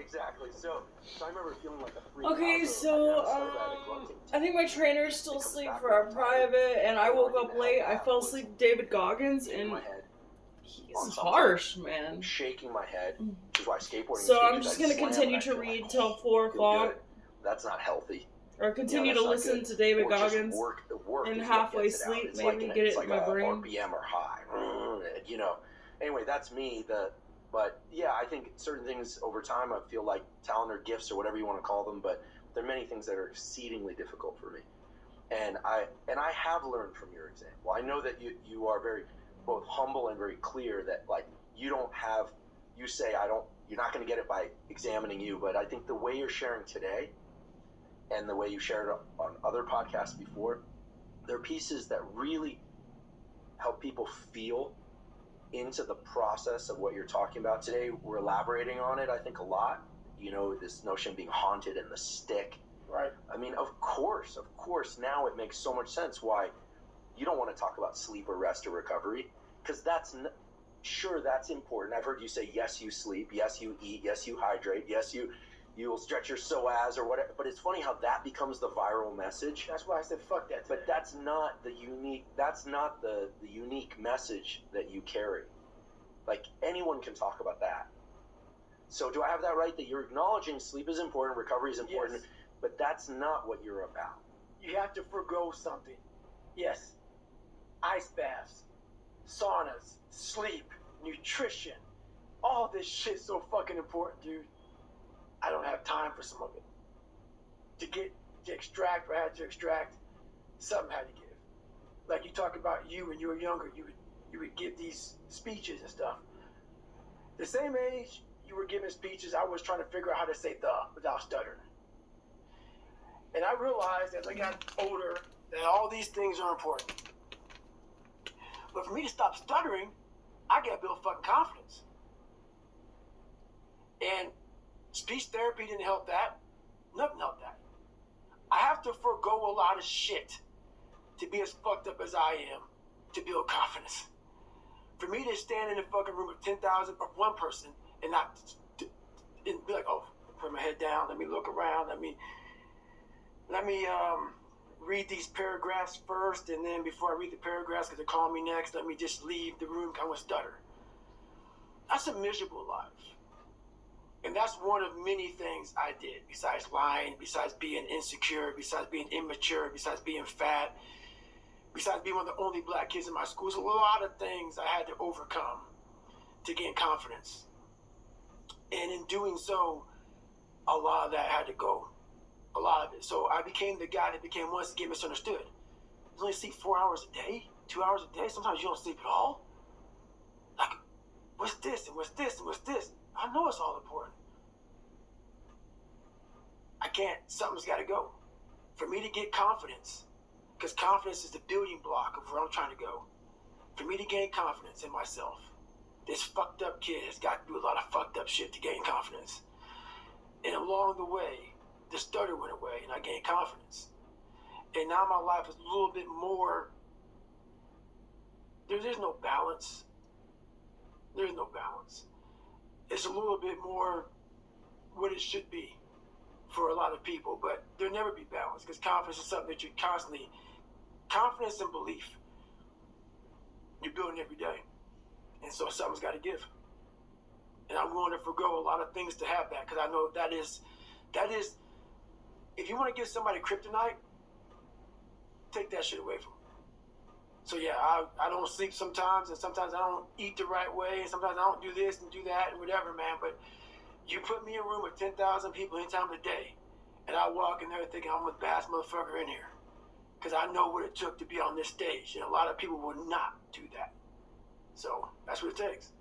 exactly. So I remember feeling like a freak. Okay, so I think my trainer's still asleep for our private, and I woke up late. I fell asleep with David Goggins, and he's harsh, man. Shaking my head, which is why skateboarding. So I'm just gonna continue to read till 4 o'clock. That's not healthy. Or continue to listen to David Goggins and halfway sleep, maybe get it in my brain. RPM or high, you know. Anyway, that's me. But yeah, I think certain things over time, I feel like talent or gifts or whatever you want to call them, but there are many things that are exceedingly difficult for me. And I have learned from your example. I know that you are very both humble and very clear that like you say you're not going to get it by examining you, but I think the way you're sharing today and the way you shared on other podcasts before, there are pieces that really help people feel into the process of what you're talking about today. We're elaborating on it, I think, a lot. You know, this notion of being haunted and the stick. Right. I mean, of course, now it makes so much sense why you don't want to talk about sleep or rest or recovery, because that's important. I've heard you say, yes, you sleep, yes, you eat, yes, you hydrate, yes, you'll stretch your psoas or whatever. But it's funny how that becomes the viral message. That's why I said fuck that. But that's not the unique message that you carry. Like anyone can talk about that. So do I have that right? That you're acknowledging sleep is important, recovery is important, yes, but that's not what you're about. You have to forgo something. Yes. Ice baths, saunas, sleep, nutrition. All this shit's so fucking important, dude. I don't have time for some of it. To extract what I had to extract, something had to give. Like you talk about you when you were younger, you would give these speeches and stuff. The same age you were giving speeches, I was trying to figure out how to say the without stuttering. And I realized as I got older that all these things are important. But for me to stop stuttering, I gotta build fucking confidence. And speech therapy didn't help that. Nothing helped that. I have to forego a lot of shit to be as fucked up as I am to build confidence. For me to stand in a fucking room with 10,000 or one person and not and be like, oh, put my head down, let me look around, let me read these paragraphs first, and then before I read the paragraphs, because they're calling me next, let me just leave the room, I want to stutter. That's a miserable life. And that's one of many things I did, besides lying, besides being insecure, besides being immature, besides being fat, besides being one of the only black kids in my school. So a lot of things I had to overcome to gain confidence. And in doing so, a lot of that had to go. A lot of it. So I became the guy that became once again misunderstood. You only sleep 4 hours a day, 2 hours a day. Sometimes you don't sleep at all. Like, what's this and what's this and what's this? I know it's all important. I can't. Something's got to go. For me to get confidence, because confidence is the building block of where I'm trying to go. For me to gain confidence in myself, this fucked up kid has got to do a lot of fucked up shit to gain confidence. And along the way, the stutter went away and I gained confidence. And now my life is a little bit more, there's no balance. There's no balance. It's a little bit more what it should be for a lot of people, but there'll never be balance because confidence is something that you constantly, confidence and belief, you're building every day. And so something's got to give. And I'm willing to forego a lot of things to have that because I know that is, if you want to give somebody kryptonite, take that shit away from them. So yeah, I don't sleep sometimes, and sometimes I don't eat the right way, and sometimes I don't do this and do that and whatever, man. But you put me in a room with 10,000 people any time of the day, and I walk in there thinking I'm the baddest motherfucker in here. Because I know what it took to be on this stage, and a lot of people will not do that. So that's what it takes.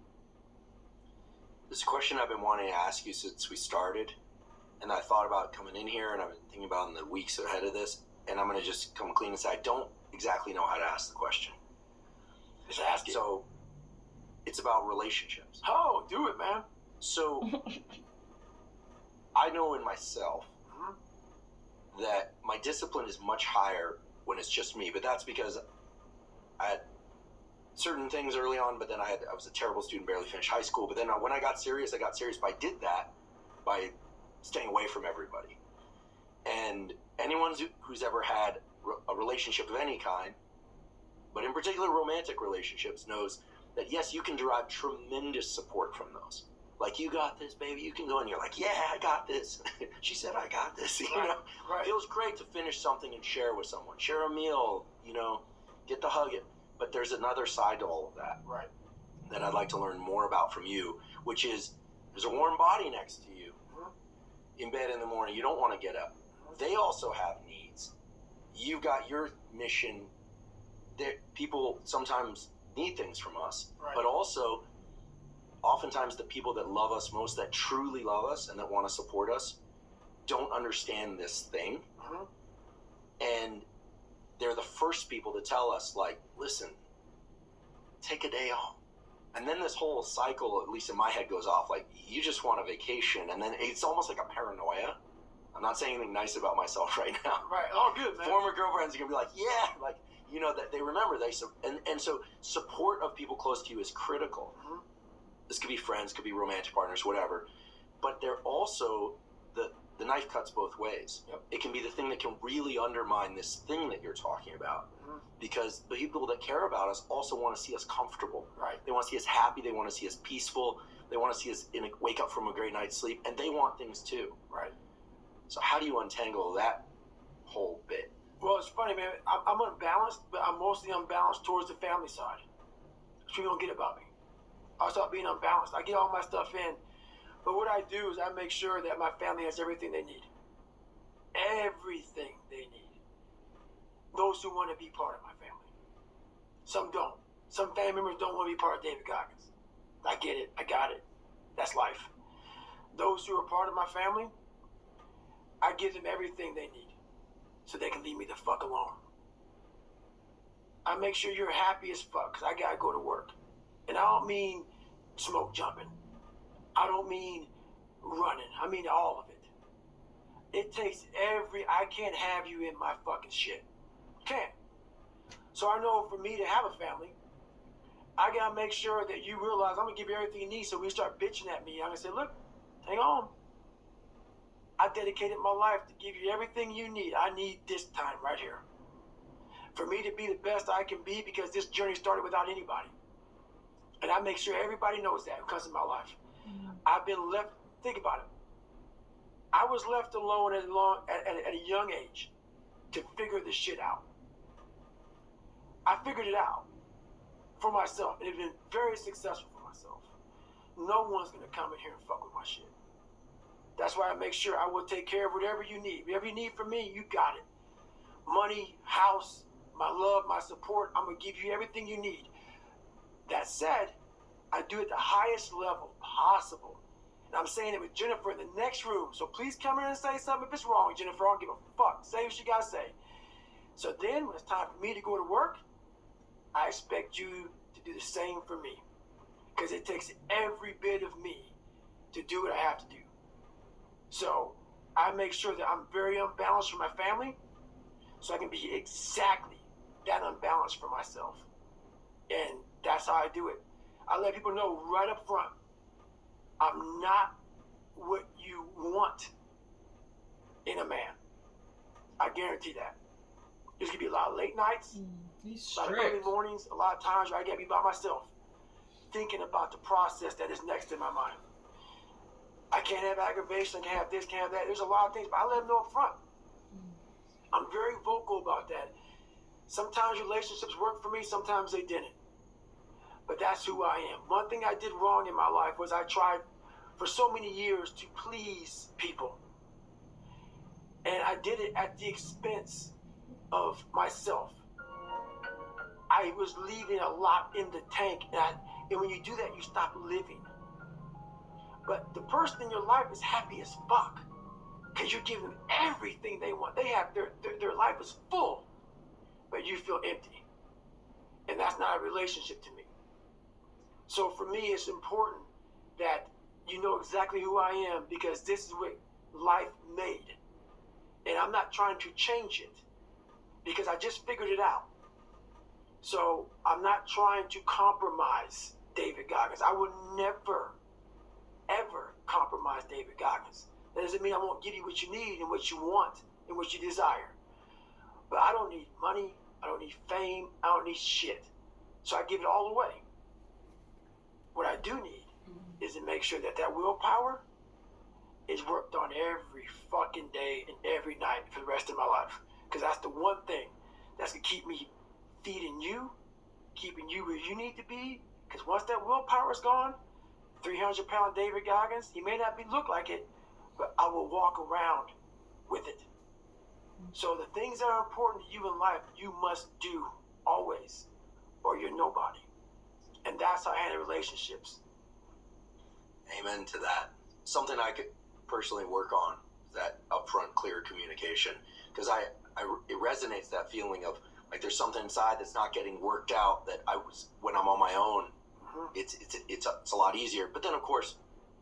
There's a question I've been wanting to ask you since we started, and I thought about coming in here, and I've been thinking about in the weeks ahead of this, and I'm going to just come clean and say I don't exactly know how to ask the question. Just ask it. So, it's about relationships. Oh, do it, man. So, I know in myself that my discipline is much higher when it's just me, but that's because I had certain things early on, but then I was a terrible student, barely finished high school, but then when I got serious, but I did that by staying away from everybody. And anyone who's ever had a relationship of any kind, but in particular romantic relationships, knows that yes, you can derive tremendous support from those. Like, you got this, baby, you can go, and you're like, yeah, I got this. She said I got this, you know? Right. It feels great to finish something and share with someone. Share a meal, you know, get to hug it. But there's another side to all of that. Right. That I'd like to learn more about from you, which is there's a warm body next to you in bed in the morning. You don't want to get up. They also have needs. You've got your mission. That people sometimes need things from us, but also oftentimes the people that love us most, that truly love us and that want to support us, don't understand this thing. And they're the first people to tell us, like, listen, take a day off. And then this whole cycle, at least in my head, goes off. Like, you just want a vacation, and then it's almost like a paranoia. I'm not saying anything nice about myself right now. Right. Oh, good, man. Former girlfriends are gonna be like, yeah, like, you know, that they remember and so support of people close to you is critical. This could be friends, could be romantic partners, whatever. But they're also the knife cuts both ways. It can be the thing that can really undermine this thing that you're talking about. Because the people that care about us also want to see us comfortable. Right. They want to see us happy. They want to see us peaceful. They want to see us wake up from a great night's sleep, and they want things too. Right. So how do you untangle that whole bit? Well, it's funny, man. I'm unbalanced, but I'm mostly unbalanced towards the family side. That's what you don't get about me. I'll start being unbalanced. I get all my stuff in, but what I do is I make sure that my family has everything they need. Everything they need. Those who want to be part of my family. Some don't. Some family members don't want to be part of David Goggins. I get it. I got it. That's life. Those who are part of my family, I give them everything they need so they can leave me the fuck alone. I make sure you're happy as fuck because I gotta go to work. And I don't mean smoke jumping. I don't mean running. I mean all of it. It takes I can't have you in my fucking shit. Can't. So I know for me to have a family, I gotta make sure that you realize I'm gonna give you everything you need. So when you start bitching at me, I'm gonna say, look, hang on. I dedicated my life to give you everything you need. I need this time right here. For me to be the best I can be, because this journey started without anybody. And I make sure everybody knows that who comes in my life. I've been left, think about it. I was left alone at a young age to figure this shit out. I figured it out for myself, and it's been very successful for myself. No one's gonna come in here and fuck with my shit. That's why I make sure I will take care of whatever you need. Whatever you need from me, you got it. Money, house, my love, my support, I'm gonna give you everything you need. That said, I do it the highest level possible. And I'm saying it with Jennifer in the next room. So please come in and say something if it's wrong, Jennifer. I don't give a fuck. Say what you gotta say. So then when it's time for me to go to work, I expect you to do the same for me. Because it takes every bit of me to do what I have to do. So I make sure that I'm very unbalanced for my family, so I can be exactly that unbalanced for myself. And that's how I do it. I let people know right up front, I'm not what you want in a man. I guarantee that. There's gonna be a lot of late nights, a lot of early mornings, a lot of times where I gotta be by myself, thinking about the process that is next in my mind. I can't have aggravation, I can't have this, can't have that. There's a lot of things, but I let them know up front. I'm very vocal about that. Sometimes relationships work for me, sometimes they didn't. But that's who I am. One thing I did wrong in my life was I tried for so many years to please people. And I did it at the expense of myself. I was leaving a lot in the tank. And when you do that, you stop living. But the person in your life is happy as fuck because you're giving them everything they want. They have their life is full, but you feel empty. And that's not a relationship to me. So for me, it's important that you know exactly who I am, because this is what life made. And I'm not trying to change it because I just figured it out. So I'm not trying to compromise David Goggins. I would never, ever compromise David Goggins. That doesn't mean I won't give you what you need and what you want and what you desire. But I don't need money. I don't need fame. I don't need shit. So I give it all away. What I do need is to make sure that willpower is worked on every fucking day and every night for the rest of my life. Because that's the one thing that's going to keep me feeding you, keeping you where you need to be. Because once that willpower is gone, 300-pound David Goggins, he may not look like it, but I will walk around with it. So the things that are important to you in life, you must do always, or you're nobody. And that's how I handle relationships. Amen to that. Something I could personally work on is that upfront, clear communication. Because it resonates, that feeling of like there's something inside that's not getting worked out that when I'm on my own, it's a lot easier. But then of course,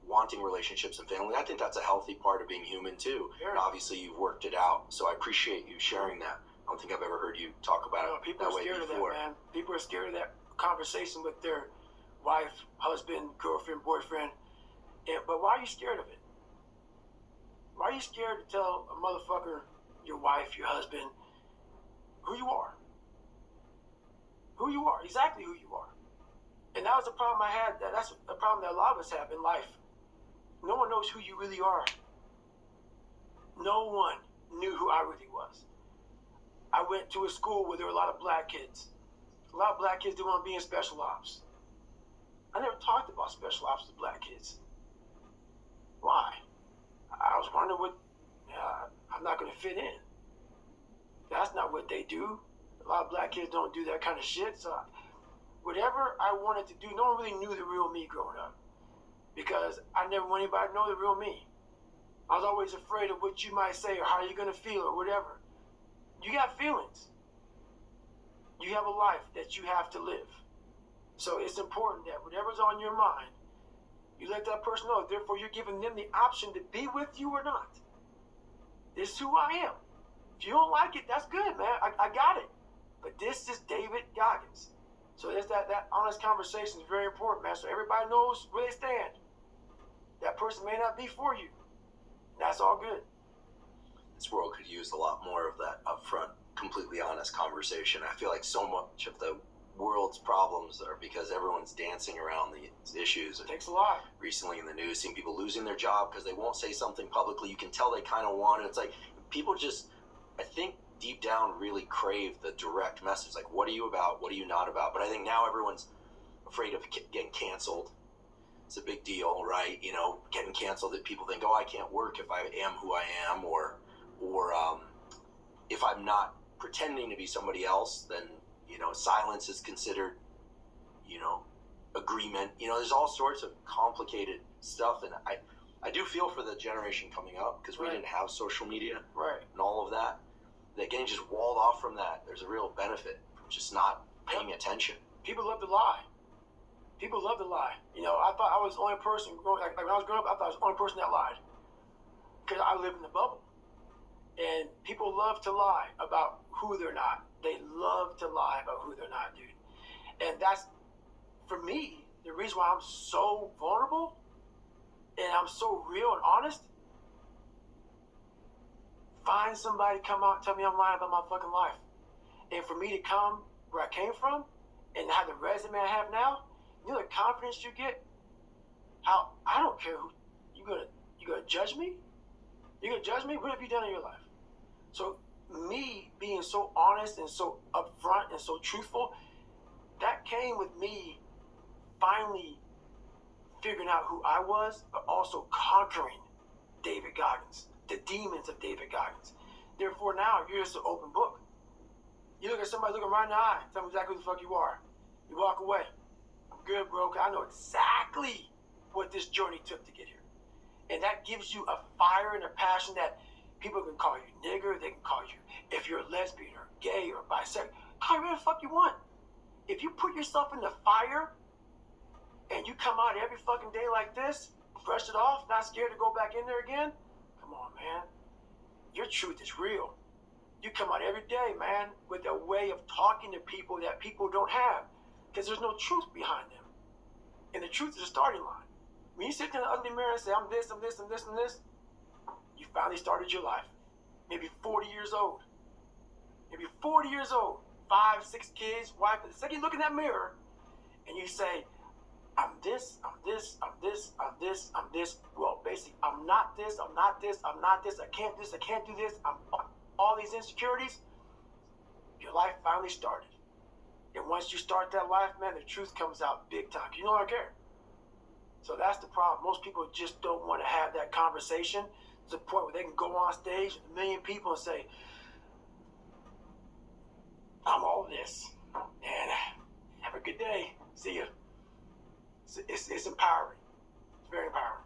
wanting relationships and family, I think that's a healthy part of being human too. Sure. And obviously you've worked it out, so I appreciate you sharing that. I don't think I've ever heard you talk about it people that are way scared before. of that, man. People are scared of that conversation with their wife, husband, girlfriend, boyfriend. But why are you scared of it? Why are you scared to tell a motherfucker, your wife, your husband, who you are? Who you are, exactly who you are. And that was the problem I had. That's a problem that a lot of us have in life. No one knows who you really are. No one knew who I really was. I went to a school where there were a lot of black kids. A lot of black kids didn't want to be in special ops. I never talked about special ops with black kids. Why? I was wondering I'm not going to fit in. That's not what they do. A lot of black kids don't do that kind of shit. So whatever I wanted to do, no one really knew the real me growing up. Because I never wanted anybody to know the real me. I was always afraid of what you might say or how you're going to feel or whatever. You got feelings. You have a life that you have to live. So it's important that whatever's on your mind, you let that person know. Therefore, you're giving them the option to be with you or not. This is who I am. If you don't like it, that's good, man. I got it. But this is David Goggins. So there's that honest conversation is very important, man. So everybody knows where they stand. That person may not be for you. That's all good. This world could use a lot more of that upfront, completely honest conversation. I feel like so much of the world's problems are because everyone's dancing around these issues. It takes a lot. Recently in the news, seeing people losing their job because they won't say something publicly. You can tell they kind of want it. It's like people just, I think deep down, really crave the direct message. Like, what are you about? What are you not about? But I think now everyone's afraid of getting canceled. It's a big deal, right? You know, getting canceled, that people think, oh, I can't work if I am who I am, or if I'm not pretending to be somebody else, then, you know, silence is considered, you know, agreement. You know, there's all sorts of complicated stuff, and I do feel for the generation coming up, because we didn't have social media and all of that. That getting just walled off from that, there's a real benefit from just not paying attention. People love to lie. People love to lie. You know, I thought I was the only person, like when I was growing up, I thought I was the only person that lied. Because I live in the bubble. And people love to lie about who they're not. They love to lie about who they're not, dude. And that's, for me, the reason why I'm so vulnerable and I'm so real and honest. Find somebody to come out and tell me I'm lying about my fucking life. And for me to come where I came from and have the resume I have now, you know the confidence you get? How I don't care who you gonna judge me? You gonna judge me? What have you done in your life? So me being so honest and so upfront and so truthful, that came with me finally figuring out who I was, but also conquering David Goggins, the demons of David Goggins. Therefore now you're just an open book. You look at somebody looking right in the eye, tell them exactly who the fuck you are. You walk away. I'm good, bro, 'cause I know exactly what this journey took to get here. And that gives you a fire and a passion that people can call you nigger, they can call you, if you're a lesbian or gay or bisexual, call you whatever the fuck you want. If you put yourself in the fire and you come out every fucking day like this, brush it off, not scared to go back in there again, come on, man. Your truth is real. You come out every day, man, with a way of talking to people that people don't have, because there's no truth behind them. And the truth is a starting line. When you sit in the ugly mirror and say, I'm this, I'm this, I'm this, I'm this, you finally started your life. Maybe 40 years old. Maybe 40 years old. 5, 6 kids, wife. The second you look in that mirror and you say, I'm this, I'm this, I'm this, I'm this, I'm this. Well, basically, I'm not this, I'm not this, I'm not this, I can't do this, I can't do this. I'm all these insecurities. Your life finally started. And once you start that life, man, the truth comes out big time. You don't care. So that's the problem. Most people just don't want to have that conversation to the point where they can go on stage with 1 million people and say, I'm all this. And have a good day. See ya. It's empowering. It's very empowering.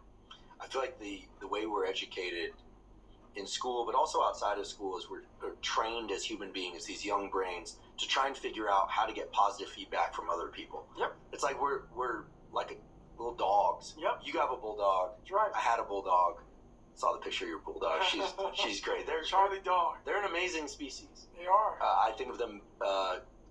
I feel like the way we're educated in school, but also outside of school, is we're trained as human beings, these young brains, to try and figure out how to get positive feedback from other people. Yep. It's like we're like little dogs. Yep. You have a bulldog. That's right. I had a bulldog. Saw the picture of your bulldog. She's great. They're Charlie dog. They're an amazing species. They are. I think of them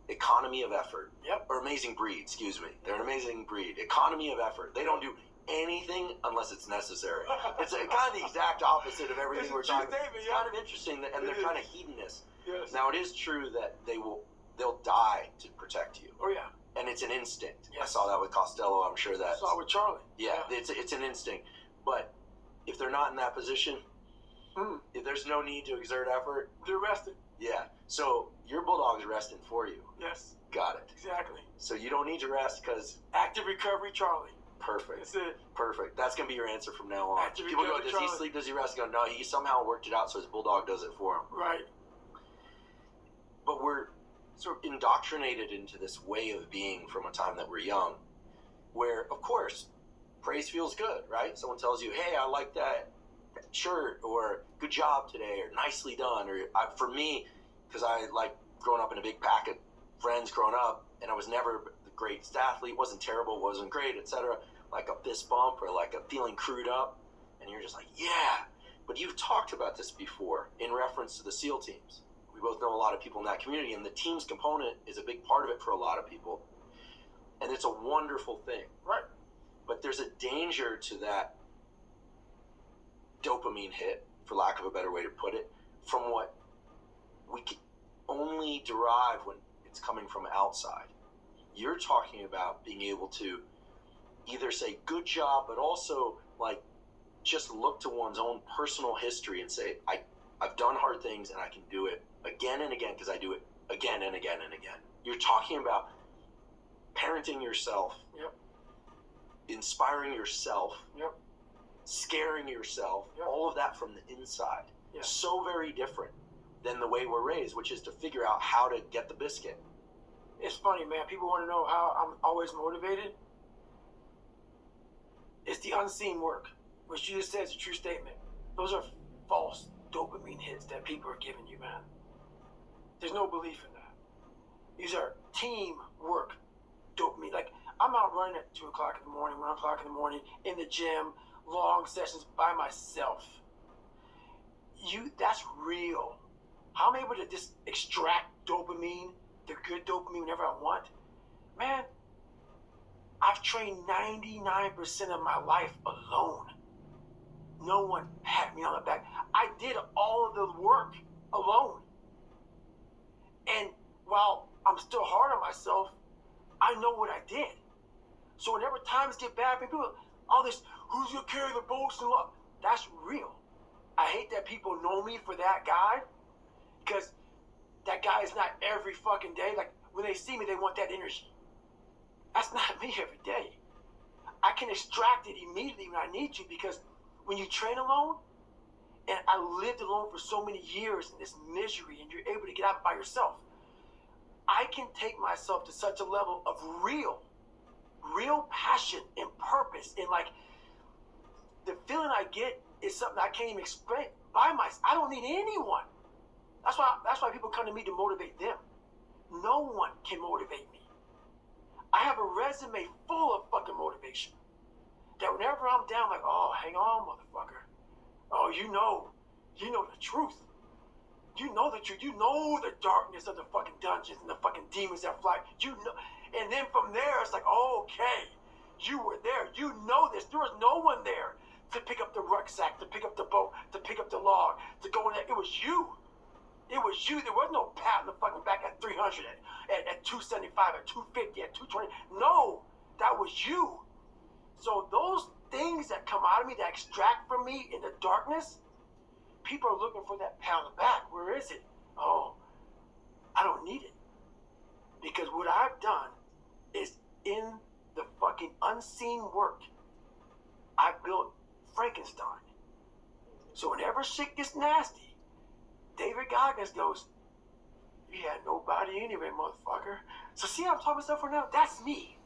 economy of effort. Yep. Or amazing breed. Excuse me. They're an amazing breed. Economy of effort. They don't do anything unless it's necessary. It's kind of the exact opposite of everything we're talking about. It's kind of interesting, and they're kind of hedonists. Yes. Now, it is true that they'll die to protect you. Oh yeah. And it's an instinct. Yes. I saw that with Costello. I'm sure that. I saw it with Charlie. Yeah, it's an instinct. But if they're not in that position, if there's no need to exert effort, they're rested. Yeah. So your bulldog's resting for you. Yes. Got it. Exactly. So you don't need to rest because active recovery, Charlie. Perfect. That's it. Perfect. That's gonna be your answer from now on. Active People go, recovery, does he Charlie. sleep? Does he rest? Go, no. He somehow worked it out so his bulldog does it for him. Right. But we're sort of indoctrinated into this way of being from a time that we're young, where of course praise feels good, right? Someone tells you, "Hey, I like that shirt," or "Good job today," or "Nicely done," or for me, because I like growing up in a big pack of friends growing up, and I was never the greatest athlete, wasn't terrible, wasn't great, etc. Like a fist bump or like a feeling crewed up, and you're just like, yeah. But you've talked about this before in reference to the SEAL teams. We both know a lot of people in that community, and the teams component is a big part of it for a lot of people, and it's a wonderful thing. Right. But there's a danger to that dopamine hit, for lack of a better way to put it, from what we can only derive when it's coming from outside. You're talking about being able to either say good job, but also like just look to one's own personal history and say, I've done hard things and I can do it again and again because I do it again and again and again. You're talking about parenting yourself, yep, inspiring yourself, yep, scaring yourself, yep, all of that from the inside. Yep. So very different than the way we're raised, which is to figure out how to get the biscuit. It's funny, man. People want to know how I'm always motivated. It's the unseen work, which you just said is a true statement. Those are false dopamine hits that people are giving you, man. There's no belief in that. These are team work dopamine. Like, I'm out running at 2 o'clock in the morning, 1 o'clock in the morning, in the gym, long sessions by myself. That's real. How I'm able to just extract dopamine, the good dopamine, whenever I want. Man, I've trained 99% of my life alone. No one pat me on the back. I did all of the work alone. And while I'm still hard on myself, I know what I did. So whenever times get bad, people, all this, who's gonna carry the boats and love? That's real. I hate that people know me for that guy, because that guy is not every fucking day. Like, when they see me, they want that energy. That's not me every day. I can extract it immediately when I need to, because when you train alone, and I lived alone for so many years in this misery, and you're able to get out by yourself, I can take myself to such a level of real passion and purpose, and like, the feeling I get is something I can't even explain by myself. I don't need anyone. That's why people come to me to motivate them. No one can motivate me. I have a resume full of fucking motivation. That whenever I'm down, like, oh, hang on, motherfucker. Oh, you know the truth. You know the truth. You know the darkness of the fucking dungeons and the fucking demons that fly. You know, and then from there, it's like, oh, okay, You were there. You know this. There was no one there to pick up the rucksack, to pick up the boat, to pick up the log, to go in there. It was you. It was you. There was no pat in the fucking back at 300, at 275, at 250, at 220. No, that was you. So those things that come out of me, that extract from me in the darkness, people are looking for that pat on the back. Where is it? Oh, I don't need it. Because what I've done is in the fucking unseen work, I built Frankenstein. So whenever shit gets nasty, David Goggins goes, you had nobody anyway, motherfucker. So see how I'm talking myself for now? That's me.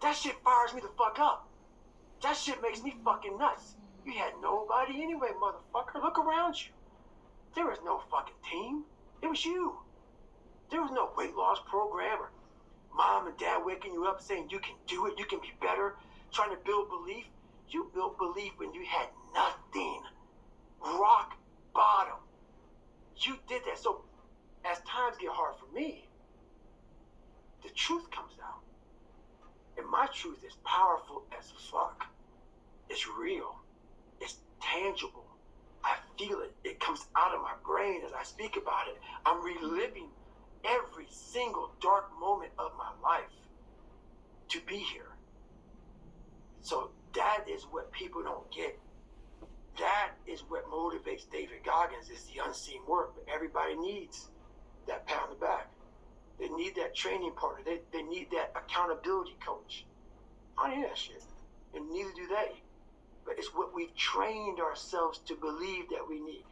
That shit fires me the fuck up. That shit makes me fucking nuts. You had nobody anyway, motherfucker. Look around you. There was no fucking team. It was you. There was no weight loss program or mom and dad waking you up saying you can do it, you can be better, trying to build belief. You built belief when you had nothing. Rock bottom. You did that. So as times get hard for me, the truth comes out. And my truth is powerful as fuck. It's real. It's tangible. I feel it. It comes out of my brain as I speak about it. I'm reliving every single dark moment of my life to be here. So that is what people don't get. That is what motivates David Goggins, is the unseen work. But everybody needs that pat on the back. They need that training partner. They need that accountability coach. I don't need that shit. And neither do they. But it's what we've trained ourselves to believe that we need.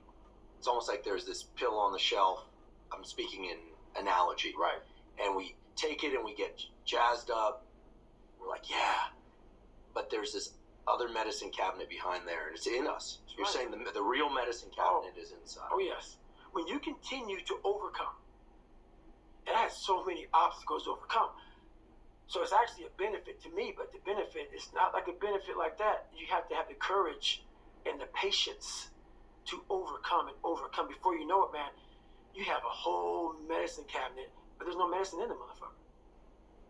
It's almost like there's this pill on the shelf. I'm speaking in analogy. Right. And we take it and we get jazzed up. We're like, yeah. But there's this other medicine cabinet behind there, and it's in us. You're right. saying the real medicine cabinet is inside. Oh, yes. When you continue to overcome, and I had so many obstacles to overcome, so it's actually a benefit to me, but the benefit is not like a benefit like that. You have to have the courage and the patience to overcome and overcome. Before you know it, man, you have a whole medicine cabinet, but there's no medicine in the motherfucker.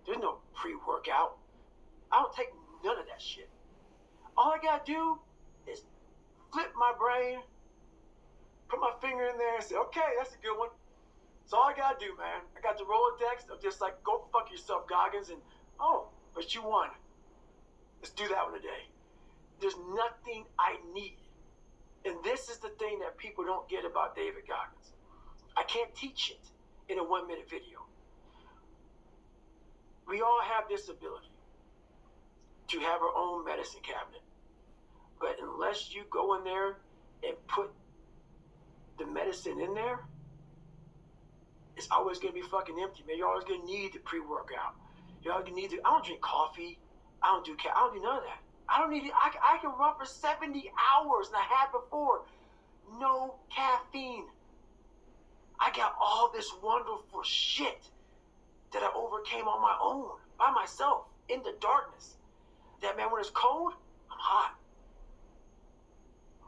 There's no pre-workout. I don't take none of that shit. All I gotta do is flip my brain, put my finger in there and say, okay, that's a good one. That's all I gotta do, man. I got the Rolodex of just like, go fuck yourself, Goggins, and oh, but you won. Let's do that one today. There's nothing I need. And this is the thing that people don't get about David Goggins. I can't teach it in a 1-minute video. We all have this ability to have our own medicine cabinet. But unless you go in there and put the medicine in there, it's always going to be fucking empty, man. You're always going to need the pre-workout. You're always going to need I don't drink coffee. I don't do none of that. I don't need it. I can run for 70 hours, and I had before. No caffeine. I got all this wonderful shit that I overcame on my own, by myself, in the darkness. That, man, when it's cold, I'm hot.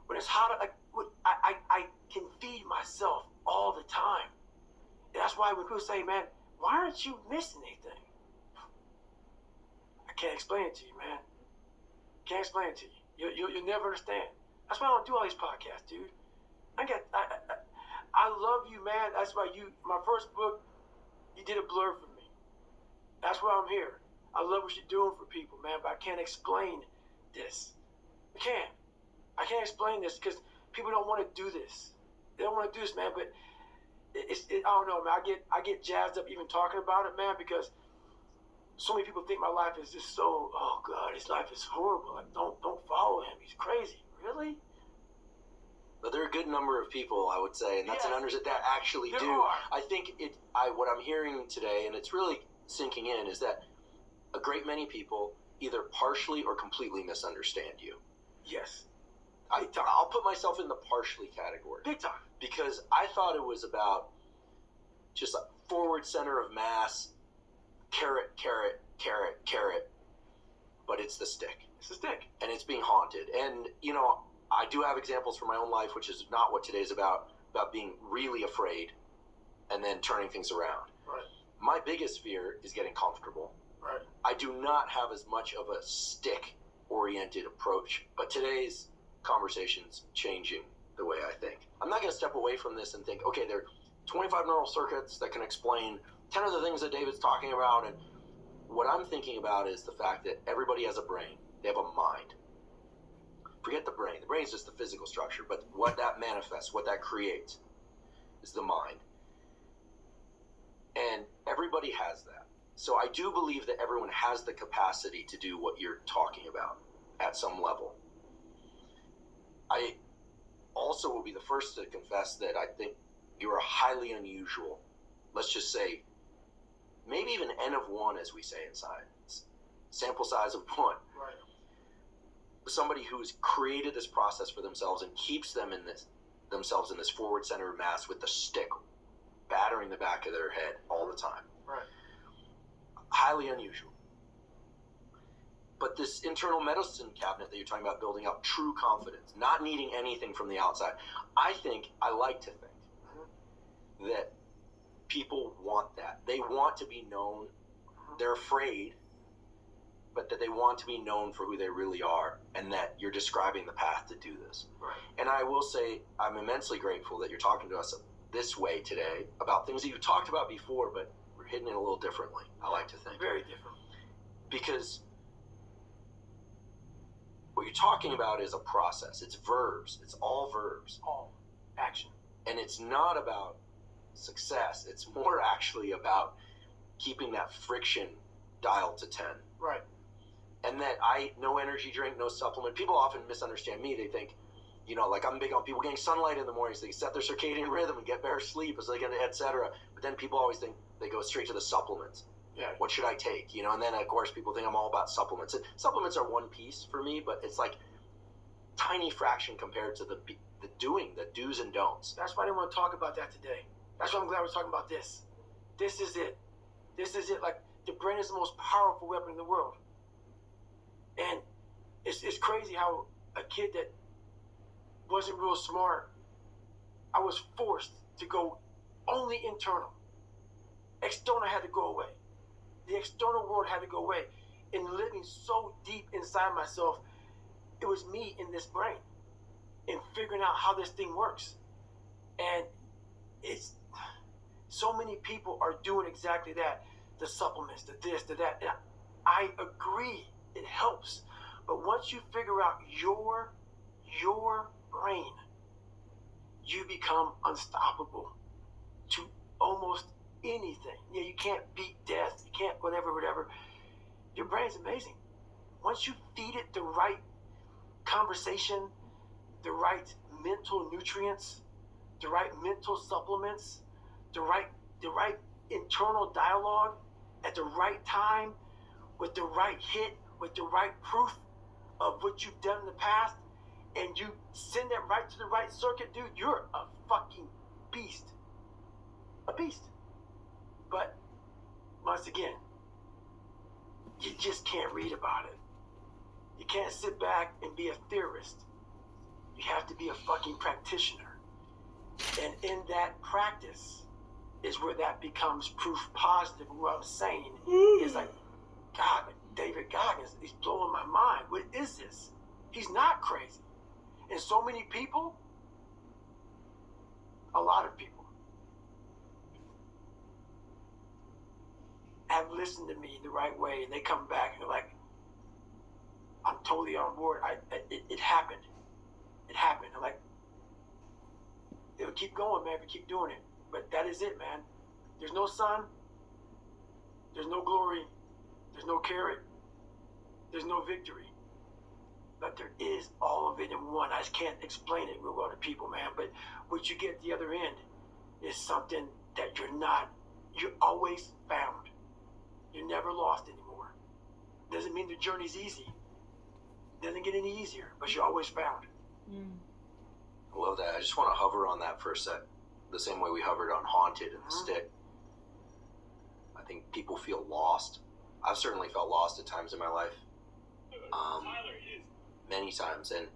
When it's hot, I can feed myself all the time. And that's why when people say, man, why aren't you missing anything? I can't explain it to you, man. Can't explain it to you. You'll never understand. That's why I don't do all these podcasts, dude. I love you, man. That's why my first book, you did a blur for me. That's why I'm here. I love what you're doing for people, man, but I can't explain this. I can't explain this because people don't want to do this. They don't want to do this, man, but I don't know, man. I get jazzed up even talking about it, man, because so many people think my life is just so, oh God, his life is horrible. Like, don't follow him. He's crazy. Really? But there are a good number of people, I would say, and that's an understanding that actually do. Are. I think what I'm hearing today, and it's really sinking in, is that a great many people either partially or completely misunderstand you. Yes. I'll put myself in the partially category. Big time. Because I thought it was about just a forward center of mass, carrot, carrot, carrot, carrot, but it's the stick. It's the stick. And it's being haunted. And, you know, I do have examples from my own life, which is not what today's about being really afraid and then turning things around. Right. My biggest fear is getting comfortable. Right. I do not have as much of a stick-oriented approach, but today's conversation's changing the way I think. I'm not going to step away from this and think, okay, there are 25 neural circuits that can explain 10 of the things that David's talking about, and what I'm thinking about is the fact that everybody has a brain. They have a mind. Forget the brain. The brain is just the physical structure, but what that manifests, what that creates, is the mind. And everybody has that. So I do believe that everyone has the capacity to do what you're talking about at some level. I also will be the first to confess that I think you are highly unusual. Let's just say, maybe even N of 1, as we say in science. Sample size of 1. Right. Somebody who's created this process for themselves and keeps themselves in this forward center of mass with the stick battering the back of their head all the time. Right. Highly unusual. But this internal medicine cabinet that you're talking about, building up true confidence, not needing anything from the outside, I like to think that people want that. They want to be known. They're afraid, but that they want to be known for who they really are, and that you're describing the path to do this. Right. And I will say, I'm immensely grateful that you're talking to us this way today about things that you've talked about before, but we're hitting it a little differently, I like to think. Very different. Because what you're talking about is a process. It's verbs. It's all verbs. All action. And it's not about success. It's more actually about keeping that friction dialed to 10. Right. And that no energy drink, no supplement. People often misunderstand me. They think, like I'm big on people getting sunlight in the morning so they can set their circadian rhythm and get better sleep, so they can, et cetera. But then people always think they go straight to the supplements. Yeah. What should I take? And then of course people think I'm all about supplements. And supplements are one piece for me, but it's like tiny fraction compared to the do's and don'ts. That's why I didn't want to talk about that today. That's why I'm glad we're talking about this. This is it. This is it. Like, the brain is the most powerful weapon in the world. And it's crazy how a kid that wasn't real smart, I was forced to go only internal. External had to go away. The external world had to go away. And living so deep inside myself, it was me in this brain and figuring out how this thing works. And it's so many people are doing exactly that. The supplements, the this, the that. And I agree, it helps. But once you figure out your brain, you become unstoppable to almost anything. Yeah, you can't beat death, you can't whatever. Your brain's amazing. Once you feed it the right conversation, the right mental nutrients, the right mental supplements, the right internal dialogue at the right time, with the right hit, with the right proof of what you've done in the past, and you send that right to the right circuit, dude, you're a fucking beast. A beast. But once again, you just can't read about it. You can't sit back and be a theorist. You have to be a fucking practitioner. And in that practice is where that becomes proof positive. What I'm saying is like, God, David Goggins, he's blowing my mind. What is this? He's not crazy. And so many people, a lot of people, have listened to me the right way, and they come back and they're like, I'm totally on board. It happened. It happened. I'm like, it'll keep going, man, if you keep doing it. But that is it, man. There's no sun. There's no glory. There's no carrot. There's no victory. But there is all of it in one. I just can't explain it real well to people, man. But what you get at the other end is something that you're always found. You're never lost anymore. Doesn't mean the journey's easy. Doesn't get any easier, but you're always found. I love that. I just want to hover on that for a sec. The same way we hovered on Haunted and the Stick. I think people feel lost. I've certainly felt lost at times in my life. Many times. And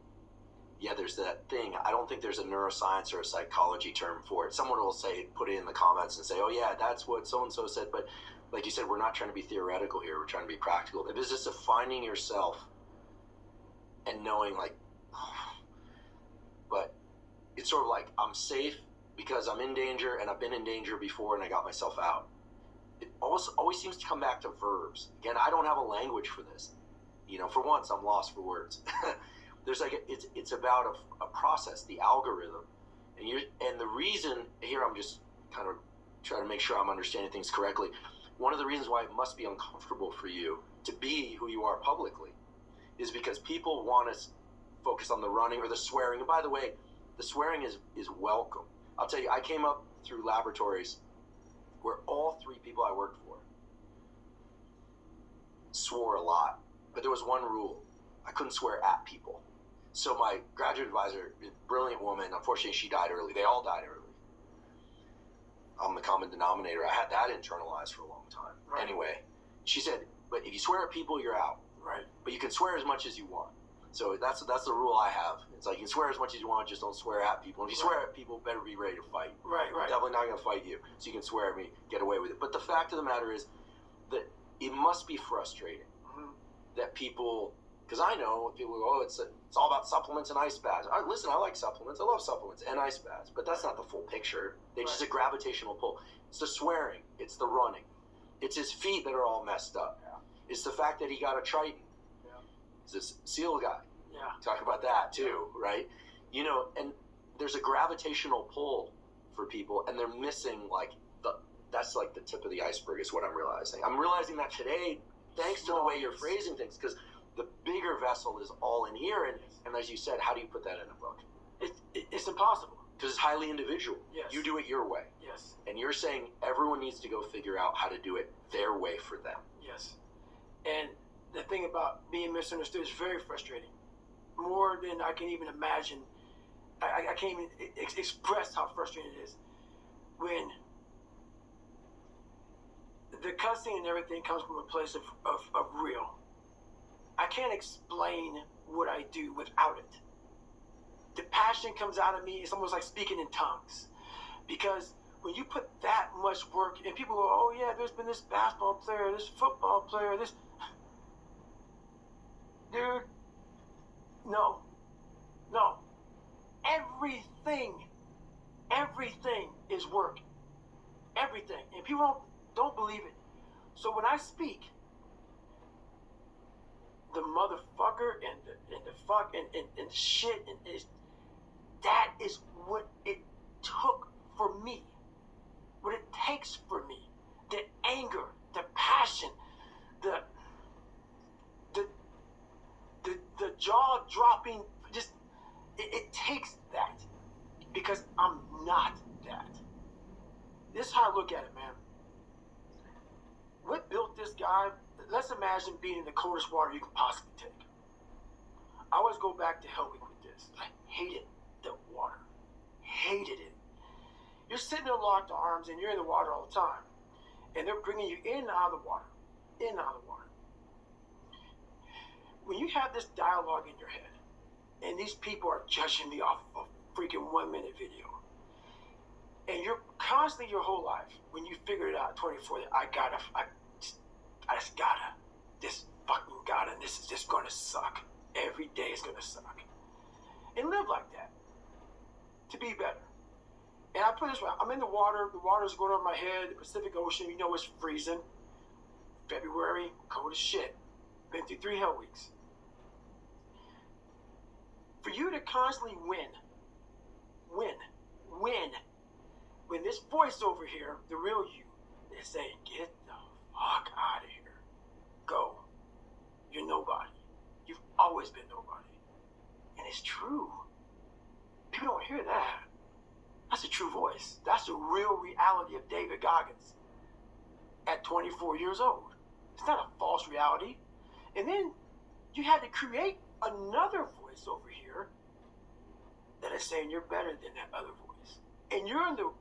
yeah, there's that thing. I don't think there's a neuroscience or a psychology term for it. Someone will put it in the comments and say, oh yeah, that's what so-and-so said. But like you said, we're not trying to be theoretical here. We're trying to be practical. The business of finding yourself and knowing, like, but it's sort of like I'm safe because I'm in danger and I've been in danger before and I got myself out. It always seems to come back to verbs. Again, I don't have a language for this. You know, for once, I'm lost for words. There's like it's about a process, the algorithm, and the reason here. I'm just kind of trying to make sure I'm understanding things correctly. One of the reasons why it must be uncomfortable for you to be who you are publicly is because people want to focus on the running or the swearing. And by the way, the swearing is welcome. I'll tell you, I came up through laboratories where all three people I worked for swore a lot, but there was one rule: I couldn't swear at people. So my graduate advisor, brilliant woman, unfortunately she died early. They all died early. I'm the common denominator. I had that internalized for a long time. Right. Anyway, she said, but if you swear at people, you're out. Right. But you can swear as much as you want. So that's the rule I have. It's like you can swear as much as you want, just don't swear at people. And if you swear at people, better be ready to fight. Right. I'm definitely not going to fight you. So you can swear at me, get away with it. But the fact of the matter is that it must be frustrating that people, because I know people go, oh, it's all about supplements and ice baths. Listen, I like supplements. I love supplements and ice baths. But that's not the full picture. It's just a gravitational pull. It's the swearing. It's the running. It's his feet that are all messed up. Yeah. It's the fact that he got a Triton. Yeah. It's this SEAL guy. Yeah. Talk about that too, right? You know, and there's a gravitational pull for people, and they're missing that's like the tip of the iceberg is what I'm realizing. I'm realizing that today, thanks to the way you're phrasing things, because the bigger vessel is all in here, and as you said, how do you put that in a book? It's impossible. Because it's highly individual. Yes. You do it your way. Yes. And you're saying everyone needs to go figure out how to do it their way for them. Yes. And the thing about being misunderstood is very frustrating. More than I can even imagine. I can't even express how frustrating it is when the cussing and everything comes from a place of real. I can't explain what I do without it. The passion comes out of me. It's almost like speaking in tongues. Because when you put that much work, and people go, oh yeah, there's been this basketball player, this football player, this... Dude, no. Everything is work. Everything. And people don't believe it. So when I speak, the motherfucker and the fuck and shit and that is what it took for me. What it takes for me. The anger, the passion, the jaw dropping, just it takes that. Because I'm not that. This is how I look at it, man. What built this guy? Let's imagine being in the coldest water you can possibly take. I always go back to Hell Week with this. I hated the water. Hated it. You're sitting there locked arms and you're in the water all the time. And they're bringing you in and out of the water. In and out of the water. When you have this dialogue in your head, and these people are judging me off of a freaking 1-minute video, and you're constantly your whole life, when you figure it out at 24, that I just gotta, this fucking gotta, and this is just gonna suck. Every day is gonna suck. And live like that. To be better. And I put it this way, I'm in the water's going over my head, the Pacific Ocean, you know it's freezing. February, cold as shit. Been through 3 hell weeks. For you to constantly win, when this voice over here, the real you, is saying, get the fuck out of here. Go. You're nobody. You've always been nobody. And it's true. People don't hear that. That's a true voice. That's the real reality of David Goggins at 24 years old. It's not a false reality. And then you had to create another voice over here that is saying you're better than that other voice. And you're in the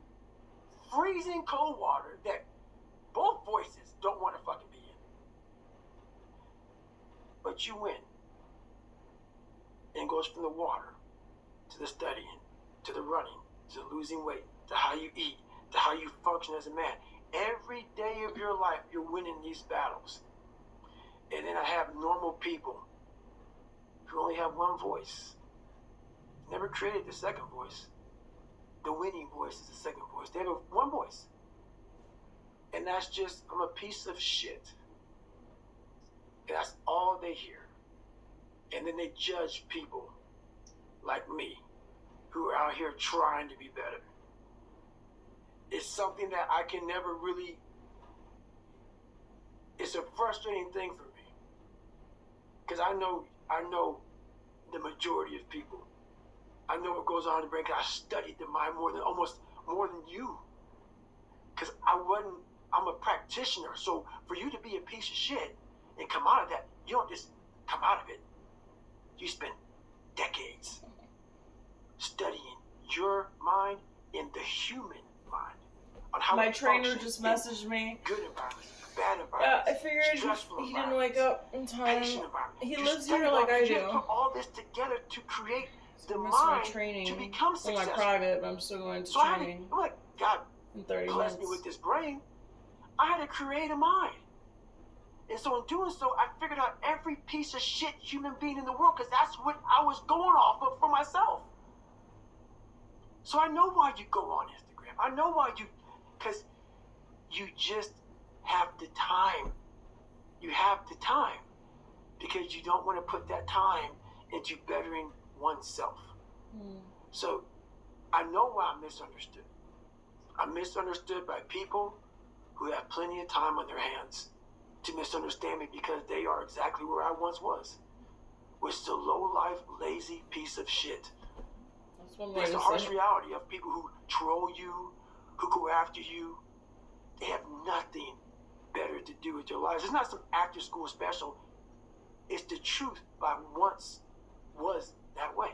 freezing cold water that both voices don't want to fucking be in. But you win. And it goes from the water to the studying, to the running, to losing weight, to how you eat, to how you function as a man. every day of your life, you're winning these battles. And then I have normal people who only have one voice. Never created the second voice. The winning voice is the second voice. They have one voice. And that's just, I'm a piece of shit. And that's all they hear. And then they judge people like me who are out here trying to be better. It's something that I can never really, it's a frustrating thing for me. Because I know the majority of people. I know what goes on in the brain. I studied the mind more than you. Because I'm a practitioner. So for you to be a piece of shit and come out of that, you don't just come out of it. You spend decades studying your mind and the human mind. On how my trainer just messaged me. Good environments, bad environments. Yeah, I figured he didn't wake up in time. He lives here like I do. Put all this together to create the my mind training. to become successful. Well, my private, but I'm still going to so training. I'm like, God in 30 bless minutes. me with this brain. I had to create a mind. And so in doing so, I figured out every piece of shit human being in the world, because that's what I was going off of for myself. So I know why you go on Instagram. I know why because you just have the time. You have the time because you don't want to put that time into bettering oneself. So I know why I'm misunderstood. I'm misunderstood by people who have plenty of time on their hands to misunderstand me because they are exactly where I once was. Was the low-life, lazy piece of shit. That's one way It's to the say harsh it. reality of people who troll you, who go after you. They have nothing better to do with their lives. It's not some after school special. It's the truth by once was that way.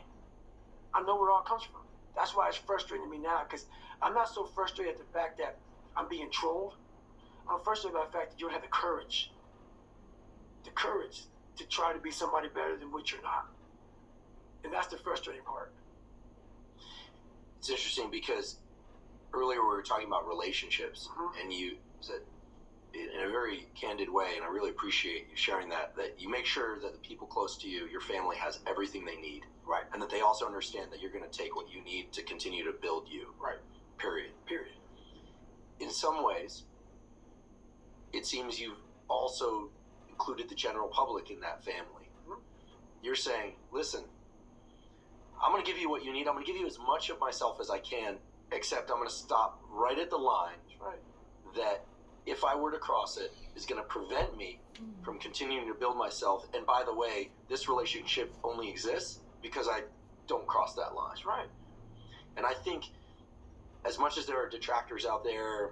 I know where it all comes from. That's why it's frustrating to me now, because I'm not so frustrated at the fact that I'm being trolled. I'm frustrated by the fact that you don't have the courage to try to be somebody better than what you're not. And that's the frustrating part. It's interesting because earlier we were talking about relationships, and you said in a very candid way, and I really appreciate you sharing that you make sure that the people close to you, your family, has everything they need. Right. And that they also understand that you're going to take what you need to continue to build you. Right. Period. In some ways, it seems you've also included the general public in that family. You're saying, listen, I'm going to give you what you need. I'm going to give you as much of myself as I can, except I'm going to stop right at the line. Right. That if I were to cross it, is going to prevent me from continuing to build myself. And by the way, this relationship only exists because I don't cross that line. That's right. And I think as much as there are detractors out there,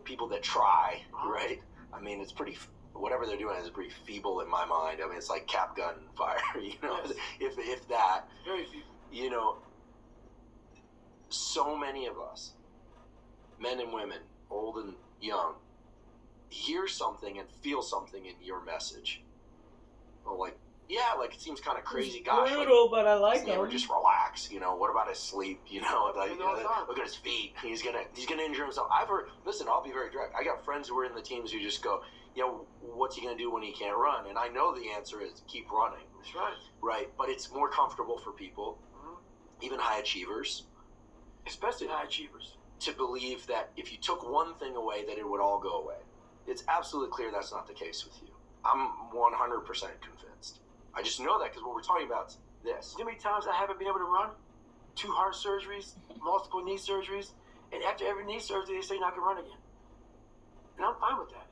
people that try, right? I mean, it's pretty, whatever they're doing is pretty feeble in my mind. I mean, it's like cap gun fire, you know, Yes. if that. Very few. You know, so many of us, men and women, old and young, hear something and feel something in your message. Well, like, yeah, like it seems kind of crazy. It's Gosh, brutal, like, but I like never him. just relax. You know, what about his sleep? You know, like, No. look at his feet. He's gonna injure himself. I've heard. Listen, I'll be very direct. I got friends who are in the teams who just go, you know, what's he gonna do when he can't run? And I know the answer is keep running. That's right. Right, but it's more comfortable for people, even high achievers, Especially high achievers, to believe that if you took one thing away, that it would all go away. It's absolutely clear that's not the case with you. I'm 100% convinced. I just know that because what we're talking about is this. You know how many times I haven't been able to run? 2 heart surgeries, multiple knee surgeries, and after every knee surgery, they say you're not going to run again. And I'm fine with that.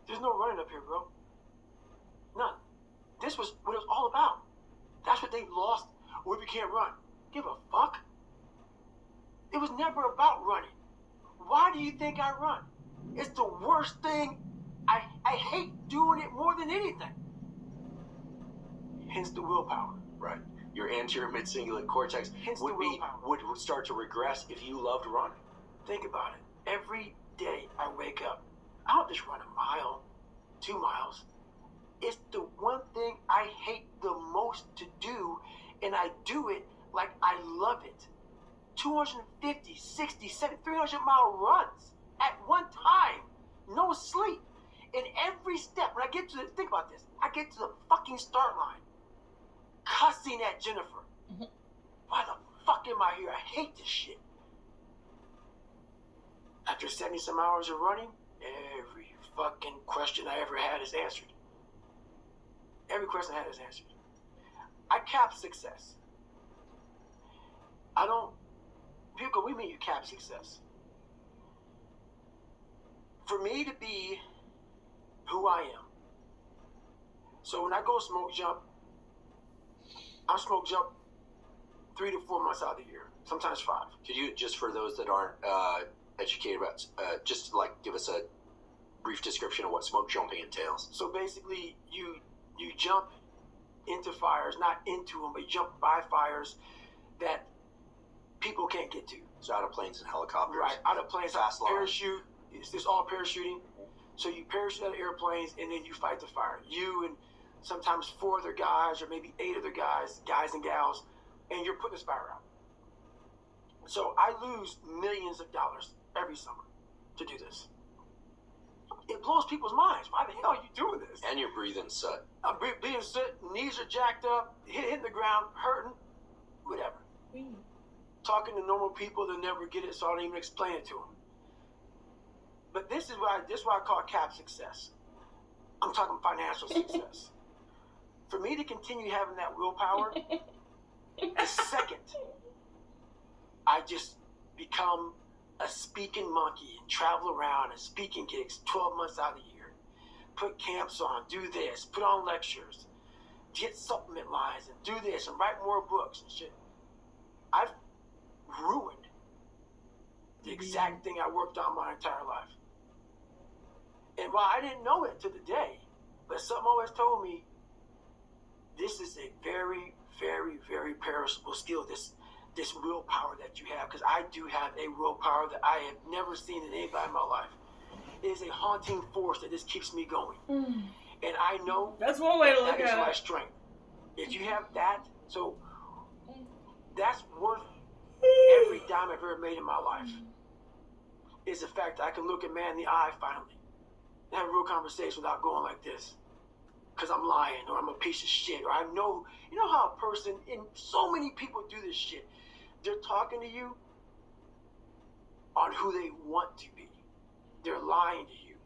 There's no running up here, bro. None. This was what it was all about. That's what they lost. What if you can't run? Give a fuck. It was never about running. Why do you think I run? It's the worst thing. I hate doing it more than anything. Hence the willpower. Right. Your anterior mid-cingulate cortex Hence would the willpower. would start to regress if you loved running. Think about it. Every day I wake up, I don't just run a mile, 2 miles. It's the one thing I hate the most to do, and I do it like I love it. 250, 60, 70, 300-mile runs. at one time. No sleep. And every step, when I get to the, think about this, I get to the fucking start line, cussing at Jennifer. Mm-hmm. Why the fuck am I here? I hate this shit. After 70 some hours of running, every fucking question I ever had is answered. Every question I had is answered. I cap success. I don't, people, what do you mean you cap success? For me to be who I am. So when I go smoke jump, I smoke jump 3 to 4 months out of the year, sometimes 5. Could you, just for those that aren't educated about, just like give us a brief description of what smoke jumping entails? So basically, you jump into fires, not into them, but you jump by fires that people can't get to. So out of planes and helicopters. Right, out of planes, fast parachute. It's all parachuting. So you parachute out of airplanes and then you fight the fire. You and sometimes 4 other guys or maybe 8 other guys and gals, and you're putting this fire out. So I lose millions of dollars every summer to do this. It blows people's minds. Why the hell are you doing this? And you're breathing soot. I'm breathing soot, knees are jacked up, hitting the ground, hurting, whatever. Talking to normal people that never get it, so I don't even explain it to them. But this is why I call cap success. I'm talking financial success. For me to continue having that willpower, the second I just become a speaking monkey and travel around and speaking gigs 12 months out of the year, put camps on, do this, put on lectures, get supplement lines and do this and write more books and shit. I've ruined the exact thing I worked on my entire life. And while I didn't know it to the day, but something always told me, this is a very, very, very perishable skill, this willpower that you have, because I do have a willpower that I have never seen in anybody in my life. It is a haunting force that just keeps me going. And I know that's one way to look at it. That is my strength. If you have that, so that's worth every dime I've ever made in my life. Is the fact that I can look a man in the eye finally and have a real conversation without going like this. Because I'm lying, or I'm a piece of shit, or I know, you know how a person, and so many people do this shit. They're talking to you on who they want to be. They're lying to you.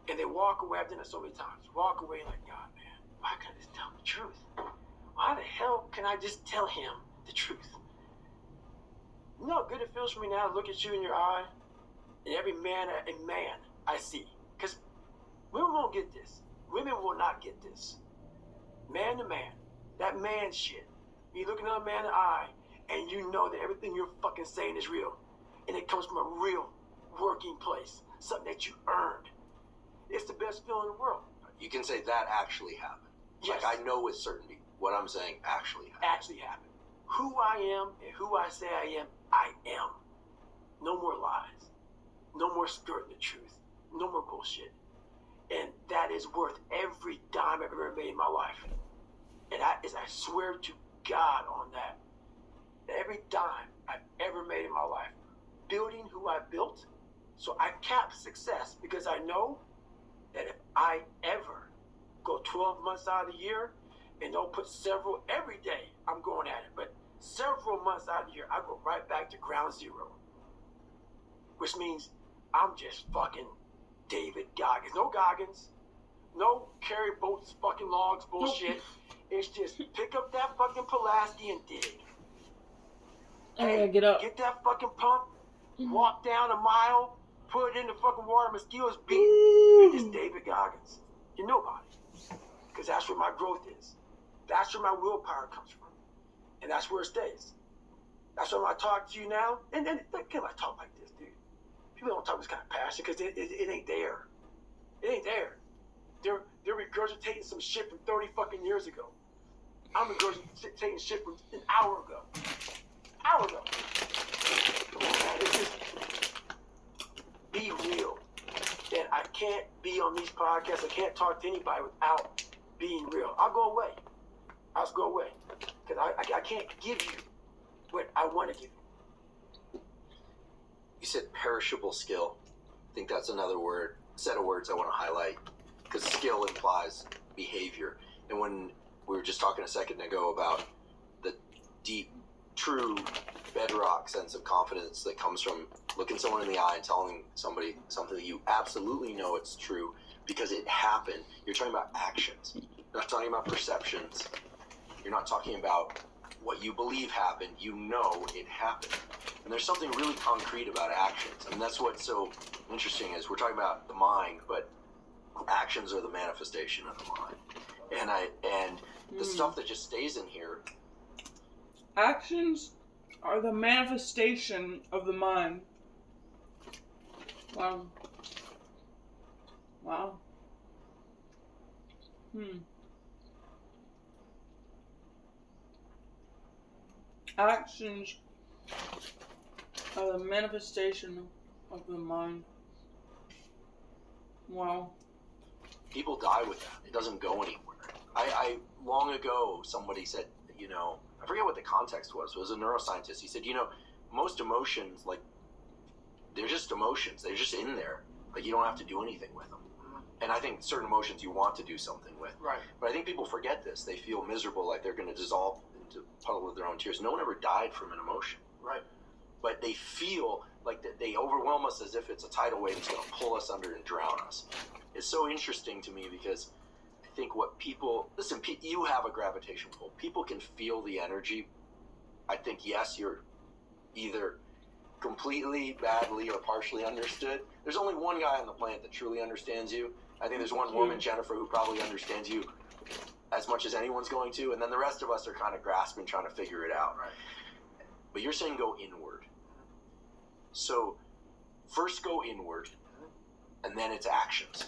And they walk away, I've done it so many times, walk away like, God, man, why can't I just tell him the truth? Why the hell can I just tell him the truth? You know how good it feels for me now to look at you in your eye, and every man I see. Because women won't get this. Women will not get this. Man to man, that man shit. You look another man in the eye, and you know that everything you're fucking saying is real. And it comes from a real working place. Something that you earned. It's the best feeling in the world. You can say that actually happened. Yes. Like I know with certainty what I'm saying actually happened. Actually happened. Who I am and who I say I am. No more lies. No more skirting the truth. No more bullshit. And that is worth every dime I've ever made in my life. And I swear to God on that. Every dime I've ever made in my life. Building who I built. So I cap success because I know that if I ever go 12 months out of the year and don't put several every day, I'm going at it. But several months out of the year, I go right back to ground zero. Which means I'm just fucking David Goggins. No Goggins. No carry boats, fucking logs, bullshit. It's just pick up that fucking Pulaski and dig. Hey, get up. Get that fucking pump, walk down a mile, put it in the fucking water, mosquitoes beat. You're just David Goggins. You're nobody. Because that's where my growth is. That's where my willpower comes from. And that's where it stays. That's why when I talk to you now, and then can't I talk like this, dude? People don't talk with this kind of passion because it ain't there. It ain't there. They're regurgitating some shit from 30 fucking years ago. I'm regurgitating shit from an hour ago. Come on, man. It's just be real. And I can't be on these podcasts. I can't talk to anybody without being real. I'll go away. I'll just go away. Because I can't give you what I want to give you. you said perishable skill. I think that's another set of words I want to highlight, because skill implies behavior. And when we were just talking a second ago about the deep, true bedrock sense of confidence that comes from looking someone in the eye and telling somebody something that you absolutely know it's true because it happened. You're talking about actions. You're not talking about perceptions. You're not talking about what you believe happened. You know it happened. And there's something really concrete about actions. And that's what's so interesting is we're talking about the mind, but actions are the manifestation of the mind. And the stuff that just stays in here. Actions are the manifestation of the mind. Wow. Wow. Actions are the manifestation of the mind. Wow. People die with that. It doesn't go anywhere. I long ago, somebody said, I forget what the context was. It was a neuroscientist. He said, most emotions, like, they're just emotions. They're just in there. Like, you don't have to do anything with them. And I think certain emotions you want to do something with. Right. But I think people forget this. They feel miserable, like they're going to dissolve into a puddle of their own tears. No one ever died from an emotion. Right. But they feel like they overwhelm us as if it's a tidal wave that's going to pull us under and drown us. It's so interesting to me because I think what people... Listen, you have a gravitational pull. People can feel the energy. I think, yes, you're either completely, badly, or partially understood. There's only one guy on the planet that truly understands you. I think there's one woman, Jennifer, who probably understands you as much as anyone's going to, and then the rest of us are kind of grasping, trying to figure it out. Right. But you're saying go inward. So first go inward, and then it's actions.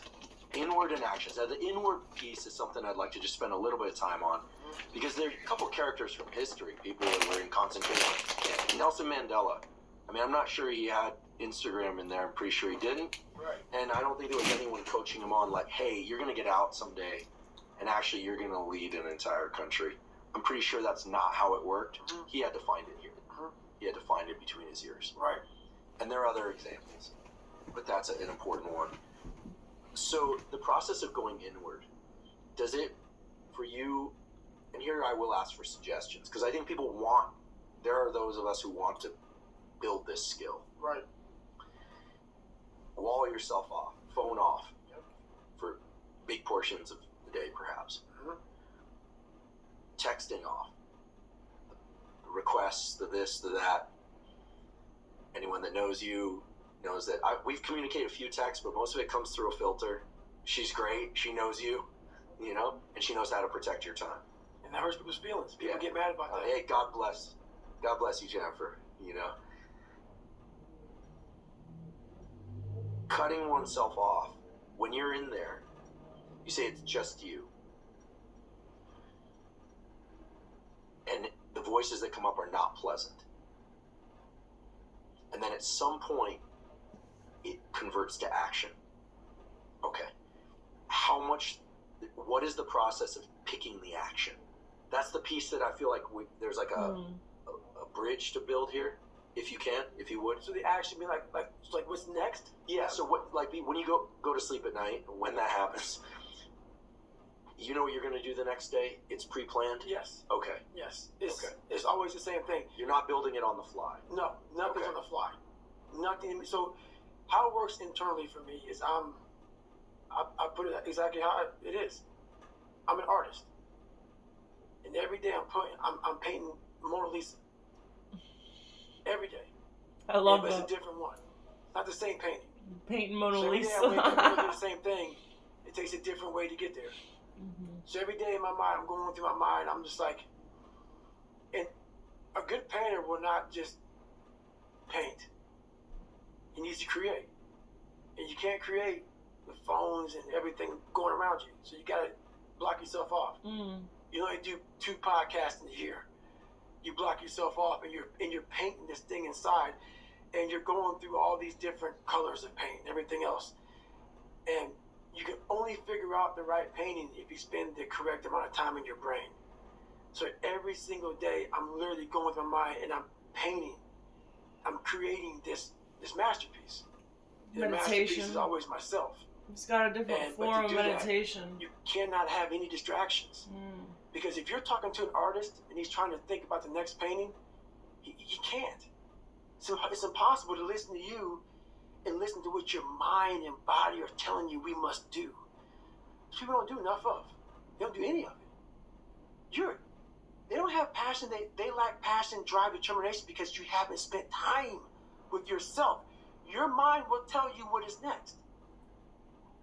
Inward and actions. Now, the inward piece is something I'd like to just spend a little bit of time on, because there are a couple characters from history, people that were in concentration camps. Nelson Mandela. I mean, I'm not sure he had Instagram in there. I'm pretty sure he didn't. Right. And I don't think there was anyone coaching him on, like, hey, you're going to get out someday, and actually you're going to lead an entire country. I'm pretty sure that's not how it worked. He had to find it here. He had to find it between his ears. Right. And there are other examples, but that's an important one. So the process of going inward, does it, for you, and here I will ask for suggestions, because I think there are those of us who want to build this skill. Right. Wall yourself off, phone off, for big portions of the day, perhaps. Texting off, the requests, the this, the that. Anyone that knows you knows that we've communicated a few texts, but most of it comes through a filter. She's great. She knows you, and she knows how to protect your time. And that hurts people's feelings. People get mad about that. Hey, God bless you, Jennifer. Cutting oneself off, when you're in there, you say it's just you. And the voices that come up are not pleasant. And then at some point, it converts to action. Okay. What is the process of picking the action? That's the piece that I feel like there's like a bridge to build here, if you would. So the action be like what's next? Yeah. So when you go to sleep at night, when that happens, you know what you're going to do the next day? It's pre-planned? Yes. Okay. Yes. It's always the same thing. You're not building it on the fly. No, nothing's on the fly. Nothing. So how it works internally for me is I put it exactly how it is. I'm an artist. And every day I'm painting Mona Lisa. Every day. I love It's that. a different one. Not the same painting. Painting Mona So every Lisa. day I wake up and look at the same thing. It takes a different way to get there. So every day in my mind, I'm going through my mind. I'm just like, and a good painter will not just paint. He needs to create. And you can't create with phones and everything going around you. So you got to block yourself off. You only do 2 podcasts in a year. You block yourself off and you're painting this thing inside, and you're going through all these different colors of paint and everything else. And you can only figure out the right painting if you spend the correct amount of time in your brain. So every single day, I'm literally going with my mind and I'm painting. I'm creating this this masterpiece. And the masterpiece is always myself. It's got a different form of meditation. You cannot have any distractions. Because if you're talking to an artist and he's trying to think about the next painting, he can't. So it's impossible to listen to you and listen to what your mind and body are telling you we must do. People don't do enough of. They don't do any of it. They don't have passion. They lack passion, drive, determination because you haven't spent time with yourself. Your mind will tell you what is next.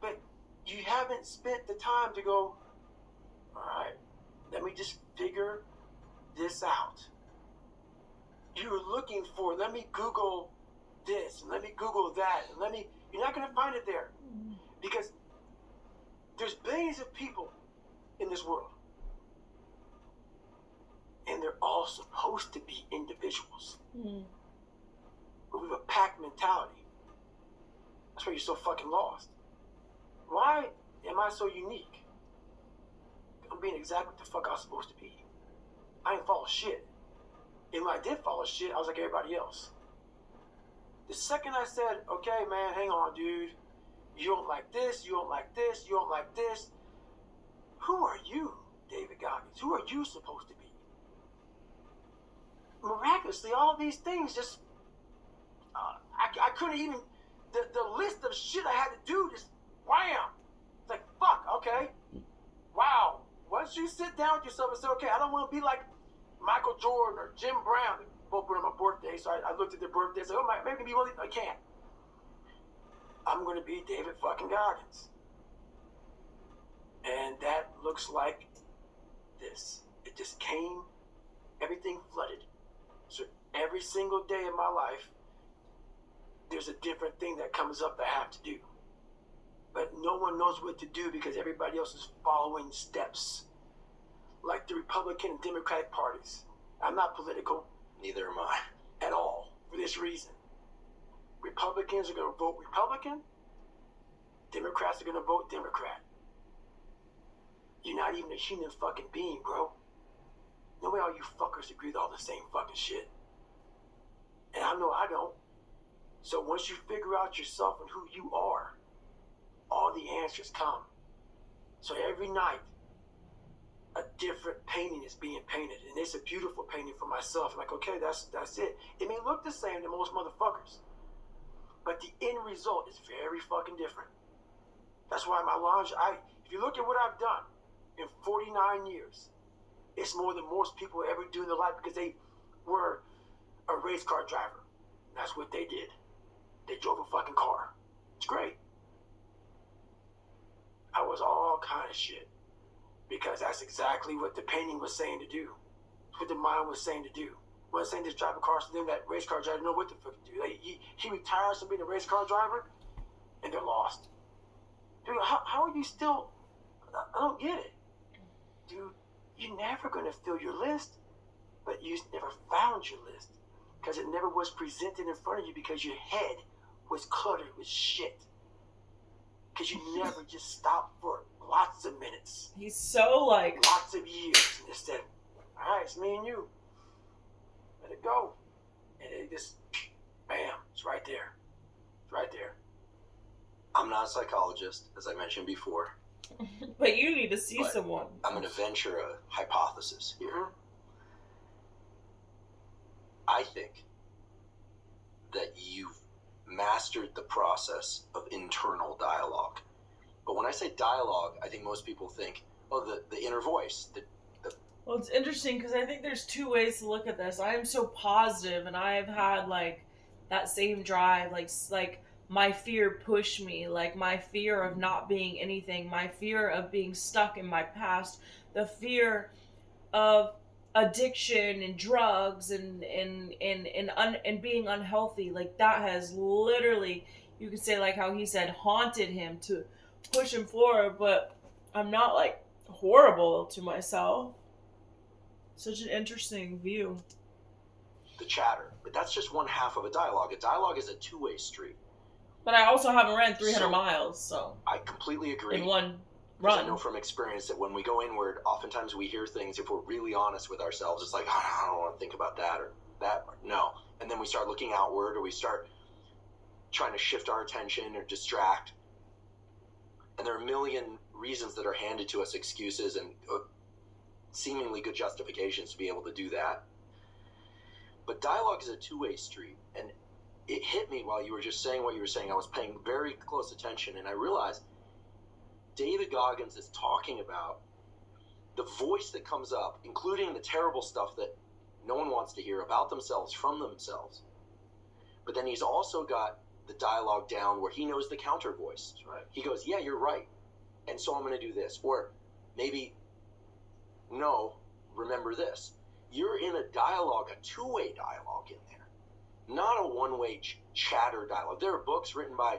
But you haven't spent the time to go, all right, let me just figure this out. You're looking for, let me Google this, and let me Google that, and you're not going to find it there. Because there's billions of people in this world. And they're all supposed to be individuals. But we have a pack mentality. That's why you're so fucking lost. Why am I so unique? I'm being exactly what the fuck I was supposed to be. I ain't follow shit. And when I did follow shit, I was like everybody else. The second I said, okay, man, hang on, dude. You don't like this, you don't like this, you don't like this. Who are you, David Goggins? Who are you supposed to be? Miraculously, all these things just... I couldn't even... The list of shit I had to do just... Wham! It's like, fuck, okay. Wow. Once you sit down with yourself and say, okay, I don't want to be like Michael Jordan or Jim Brown. They both were on my birthday, so I looked at their birthday and said, oh, maybe be one. I can't. I'm going to be David fucking Goggins. And that looks like this. It just came, everything flooded. So every single day of my life, there's a different thing that comes up that I have to do. But no one knows what to do because everybody else is following steps. Like the Republican and Democratic parties. I'm not political. Neither am I. At all. For this reason. Republicans are going to vote Republican. Democrats are going to vote Democrat. You're not even a human fucking being, bro. No way all you fuckers agree with all the same fucking shit. And I know I don't. So once you figure out yourself and who you are, all the answers come. So every night, a different painting is being painted. And it's a beautiful painting for myself. I'm like, okay, that's it. It may look the same to most motherfuckers. But the end result is very fucking different. That's why my lounge, if you look at what I've done in 49 years, it's more than most people ever do in their life because they were a race car driver. That's what they did. They drove a fucking car. It's great. I was all kind of shit because that's exactly what the painting was saying to do. It's what the mind was saying to do. It wasn't saying just drive a car, so then that race car driver didn't know what the fuck to do. He retires from being a race car driver, and they're lost. Dude, how are you still... I don't get it. Dude, you're never going to fill your list, but you never found your list because it never was presented in front of you because your head was cluttered with shit. Because you never just stopped for lots of minutes. He's so like... Lots of years. And just said, all right, it's me and you. Let it go. And it just, bam, it's right there. It's right there. I'm not a psychologist, as I mentioned before. But you need to see someone. I'm going to venture a hypothesis here. Mm-hmm. I think that you've mastered the process of internal dialogue. But when I say dialogue, I think most people think, oh, the inner voice. Well, it's interesting because I think there's two ways to look at this. I am so positive, and I have had like that same drive, like my fear pushed me, like my fear of not being anything, my fear of being stuck in my past, the fear of addiction and drugs and being unhealthy. Like that has literally, you could say like how he said, haunted him to push him forward. But I'm not like horrible to myself. Such an interesting view. The chatter, but that's just one half of a dialogue. A dialogue is a two-way street. But I also haven't ran 300 miles, so I completely agree. In one run. I know from experience that when we go inward, oftentimes we hear things, if we're really honest with ourselves, it's like, oh, I don't want to think about that or that. No. And then we start looking outward, or we start trying to shift our attention or distract. And there are a million reasons that are handed to us, excuses and seemingly good justifications to be able to do that. But dialogue is a two-way street. And it hit me while you were just saying what you were saying. I was paying very close attention, and I realized David Goggins is talking about the voice that comes up, including the terrible stuff that no one wants to hear about themselves from themselves. But then he's also got the dialogue down where he knows the counter voice. Right. He goes, yeah, you're right. And so I'm going to do this. Or maybe, no, remember this. You're in a dialogue, a two-way dialogue in there, not a one-way chatter dialogue. There are books written by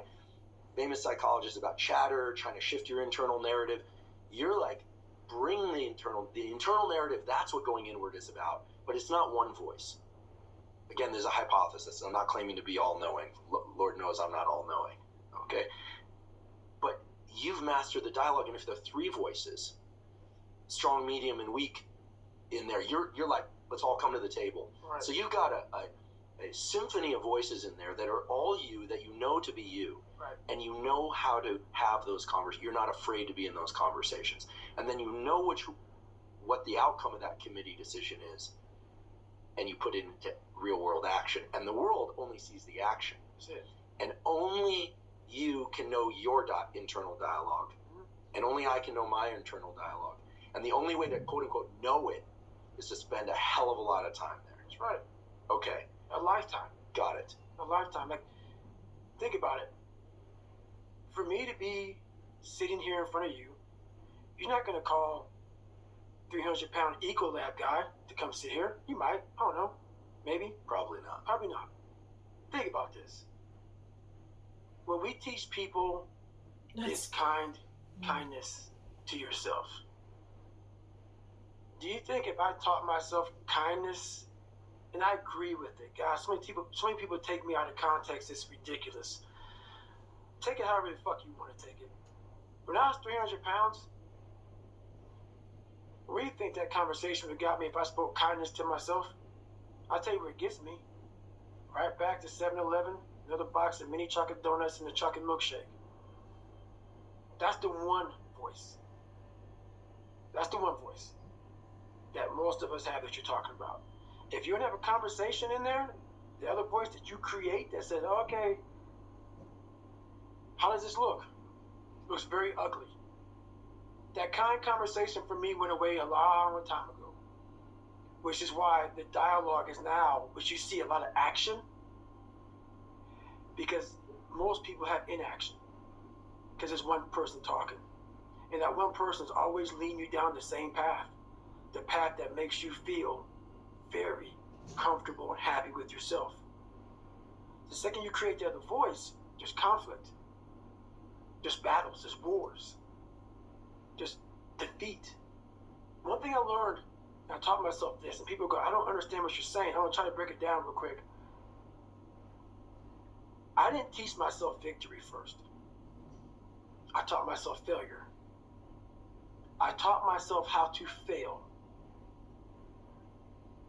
famous psychologists about chatter, trying to shift your internal narrative. You're like, bring the internal narrative. That's what going inward is about. But it's not one voice. Again, there's a hypothesis. I'm not claiming to be all-knowing. Lord knows I'm not all-knowing. Okay? But you've mastered the dialogue, and if there are three voices, strong, medium, and weak in there, you're like, let's all come to the table. Right. So you've got a symphony of voices in there that are all you, that you know to be you. Right. And you know how to have those conversations. You're not afraid to be in those conversations. And then you know what the outcome of that committee decision is, and you put it into real world action. And the world only sees the action. That's it. And only you can know your internal dialogue. And only I can know my internal dialogue. And the only way to quote unquote know it is to spend a hell of a lot of time there. That's right. Okay. A lifetime. Got it. A lifetime. Like, think about it. For me to be sitting here in front of you, you're not going to call 300-pound Ecolab guy to come sit here. You might. I don't know. Maybe. Probably not. Probably not. Think about this. When we teach people this kindness to yourself, do you think if I taught myself kindness, and I agree with it, guys, so many people take me out of context, it's ridiculous. Take it however the fuck you want to take it. When I was 300 pounds, where do you think that conversation would have got me if I spoke kindness to myself? I'll tell you where it gets me. Right back to 7-Eleven, another box of mini chocolate donuts and a chocolate milkshake. That's the one voice. That's the one voice that most of us have that you're talking about. If you don't have a conversation in there, the other voice that you create that says, okay, how does this look? It looks very ugly. That kind conversation for me went away a long time ago, which is why the dialogue is now, which you see a lot of action, because most people have inaction, because there's one person talking. And that one person is always leading you down the same path, the path that makes you feel very comfortable and happy with yourself. The second you create the other voice, there's conflict. There's battles, there's wars, there's defeat. One thing I learned, and I taught myself this, and people go, I don't understand what you're saying. I'm going to try to break it down real quick. I didn't teach myself victory first. I taught myself failure. I taught myself how to fail.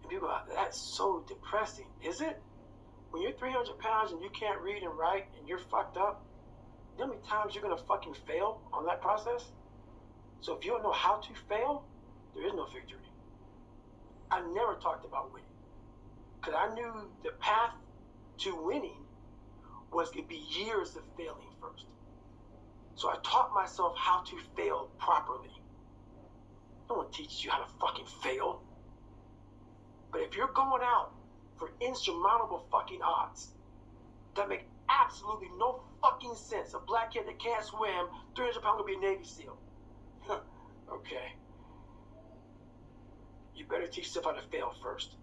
And people go, that's so depressing. Is it? When you're 300 pounds and you can't read and write and you're fucked up, you know how many times you're going to fucking fail on that process? So if you don't know how to fail, there is no victory. I never talked about winning, because I knew the path to winning was going to be years of failing first. So I taught myself how to fail properly. No one teaches you how to fucking fail. But if you're going out for insurmountable fucking odds that make absolutely no fucking sense, a black kid that can't swim, 300 pounds gonna be a Navy SEAL. Okay. You better teach yourself how to fail first.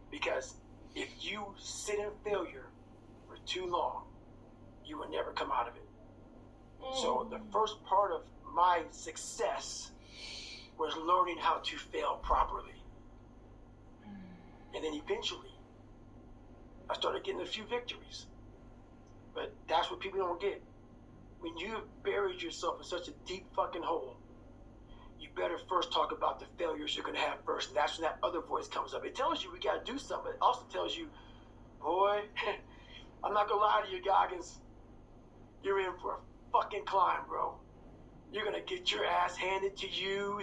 Because if you sit in failure for too long, you will never come out of it. So the first part of my success was learning how to fail properly. And then eventually, I started getting a few victories. But that's what people don't get. When you've buried yourself in such a deep fucking hole, you better first talk about the failures you're going to have first. And that's when that other voice comes up. It tells you we got to do something. It also tells you, boy, I'm not gonna lie to you, Goggins. You're in for a fucking climb, bro. You're gonna get your ass handed to you,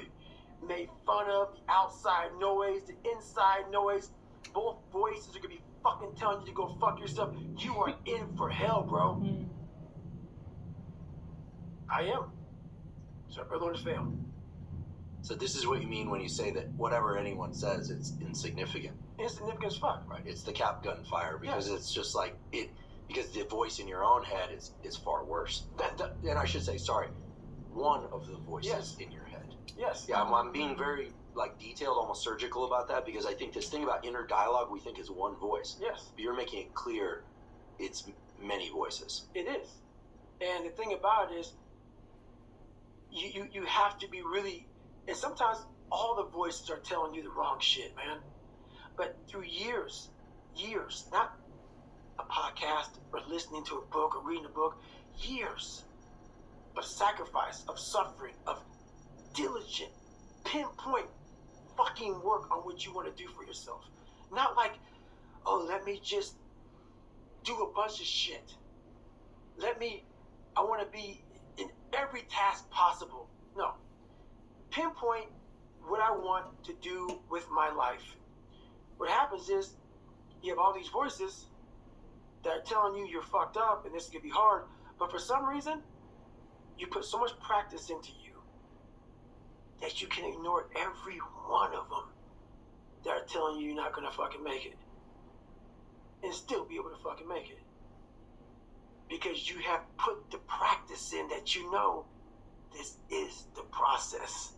made fun of, the outside noise, the inside noise. Both voices are gonna be fucking telling you to go fuck yourself. You are in for hell, bro. I am. So I learned to fail. So this is what you mean when you say that whatever anyone says, it's insignificant. Insignificant as fuck. Right. It's the cap gun fire because it's just like it. Because the voice in your own head is far worse. And I should say, sorry, one of the voices in your head. Yes. Yeah, I'm being very like detailed, almost surgical about that because I think this thing about inner dialogue we think is one voice. Yes. But you're making it clear it's many voices. It is. And the thing about it is you have to be really, and sometimes all the voices are telling you the wrong shit, man. But through years, not a podcast or listening to a book or reading a book, years of sacrifice, of suffering, of diligent, pinpoint fucking work on what you want to do for yourself. Not like, oh, let me just do a bunch of shit. I want to be in every task possible. No. Pinpoint what I want to do with my life. What happens is you have all these voices that are telling you you're fucked up and this is going to be hard, but for some reason, you put so much practice into you that you can ignore every one of them that are telling you you're not going to fucking make it and still be able to fucking make it. Because you have put the practice in that you know this is the process.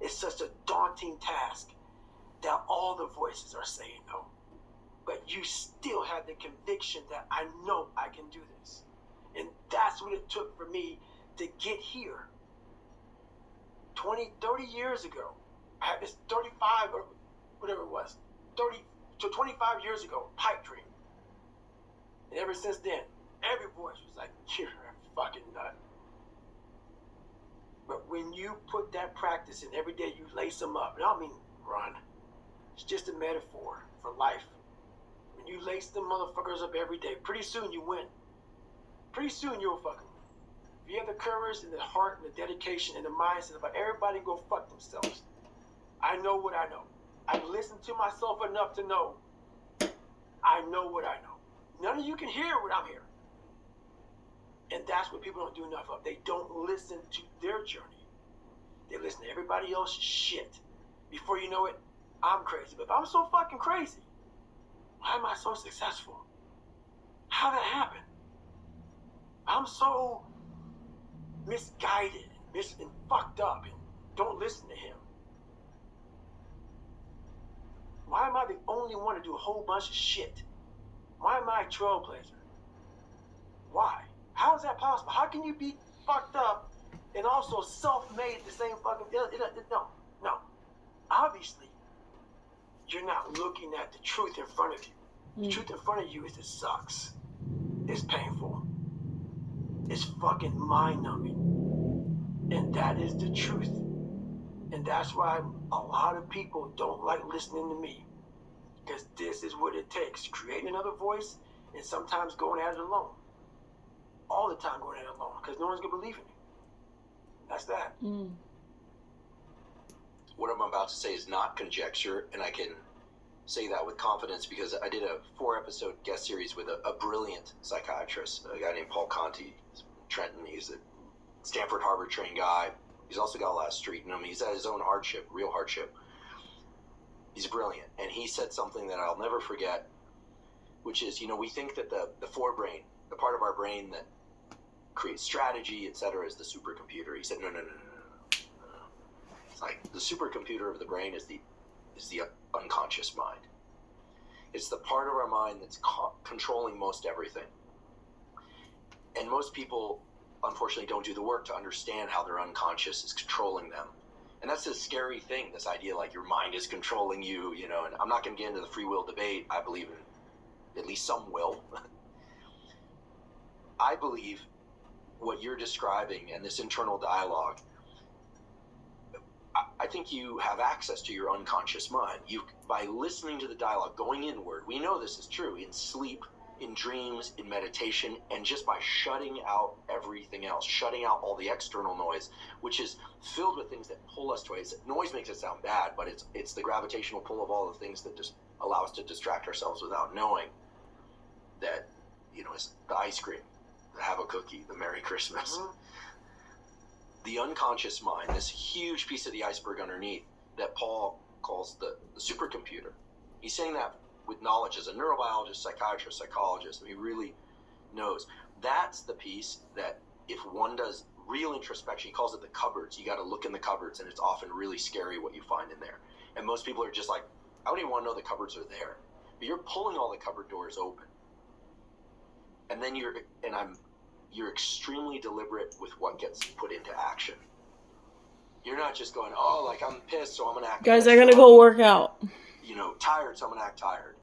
It's such a daunting task that all the voices are saying no. But you still have the conviction that I know I can do this. And that's what it took for me to get here. 20, 30 years ago, I had this 35 or whatever it was, 30 to 25 years ago, pipe dream. And ever since then, every voice was like, you're a fucking nut. But when you put that practice in every day, you lace them up. And I don't mean run. It's just a metaphor for life. When you lace them motherfuckers up every day, pretty soon you win. Pretty soon you'll fucking win. If you have the courage and the heart and the dedication and the mindset about everybody go fuck themselves. I know what I know. I've listened to myself enough to know I know what I know. None of you can hear what I'm hearing. And that's what people don't do enough of. They don't listen to their journey. They listen to everybody else's shit. Before you know it, I'm crazy. But if I'm so fucking crazy, why am I so successful? How'd that happen? I'm so misguided and fucked up and don't listen to him. Why am I the only one to do a whole bunch of shit? Why am I a trailblazer? Why? How is that possible? How can you be fucked up and also self-made at the same fucking... No. Obviously, you're not looking at the truth in front of you. The truth in front of you is it sucks. It's painful. It's fucking mind-numbing. And that is the truth. And that's why a lot of people don't like listening to me. Because this is what it takes. Creating another voice and sometimes going at it alone. All the time going at it alone. Because no one's going to believe in you. That's that. What I'm about to say is not conjecture, and I can say that with confidence because I did a 4-episode guest series with a brilliant psychiatrist, a guy named Paul Conti. He's from Trenton. He's a Stanford, Harvard trained guy. He's also got a lot of street in him. He's had his own hardship, real hardship. He's brilliant. And he said something that I'll never forget, which is, we think that the forebrain, the part of our brain that creates strategy, etc., is the supercomputer. He said, no. It's like the supercomputer of the brain is the unconscious mind. It's the part of our mind that's controlling most everything. And most people, unfortunately, don't do the work to understand how their unconscious is controlling them. And that's a scary thing, this idea like your mind is controlling you, and I'm not going to get into the free will debate. I believe in at least some will. I believe what you're describing and this internal dialogue, I think you have access to your unconscious mind. By listening to the dialogue, going inward, we know this is true. In sleep, in dreams, in meditation, and just by shutting out everything else, shutting out all the external noise, which is filled with things that pull us to it. Noise makes it sound bad, but it's the gravitational pull of all the things that just allow us to distract ourselves without knowing that, is the ice cream, the have a cookie, the Merry Christmas. Mhm. The unconscious mind, this huge piece of the iceberg underneath that Paul calls the supercomputer. He's saying that with knowledge as a neurobiologist, psychiatrist, psychologist. He really knows. That's the piece that if one does real introspection, he calls it the cupboards. You got to look in the cupboards, and it's often really scary what you find in there. And most people are just like, I don't even want to know the cupboards are there. But you're pulling all the cupboard doors open. And then you're extremely deliberate with what gets put into action. You're not just going, I'm pissed, so I'm going to act Guys, pissed. I gotta go work out. Tired, so I'm going to act tired.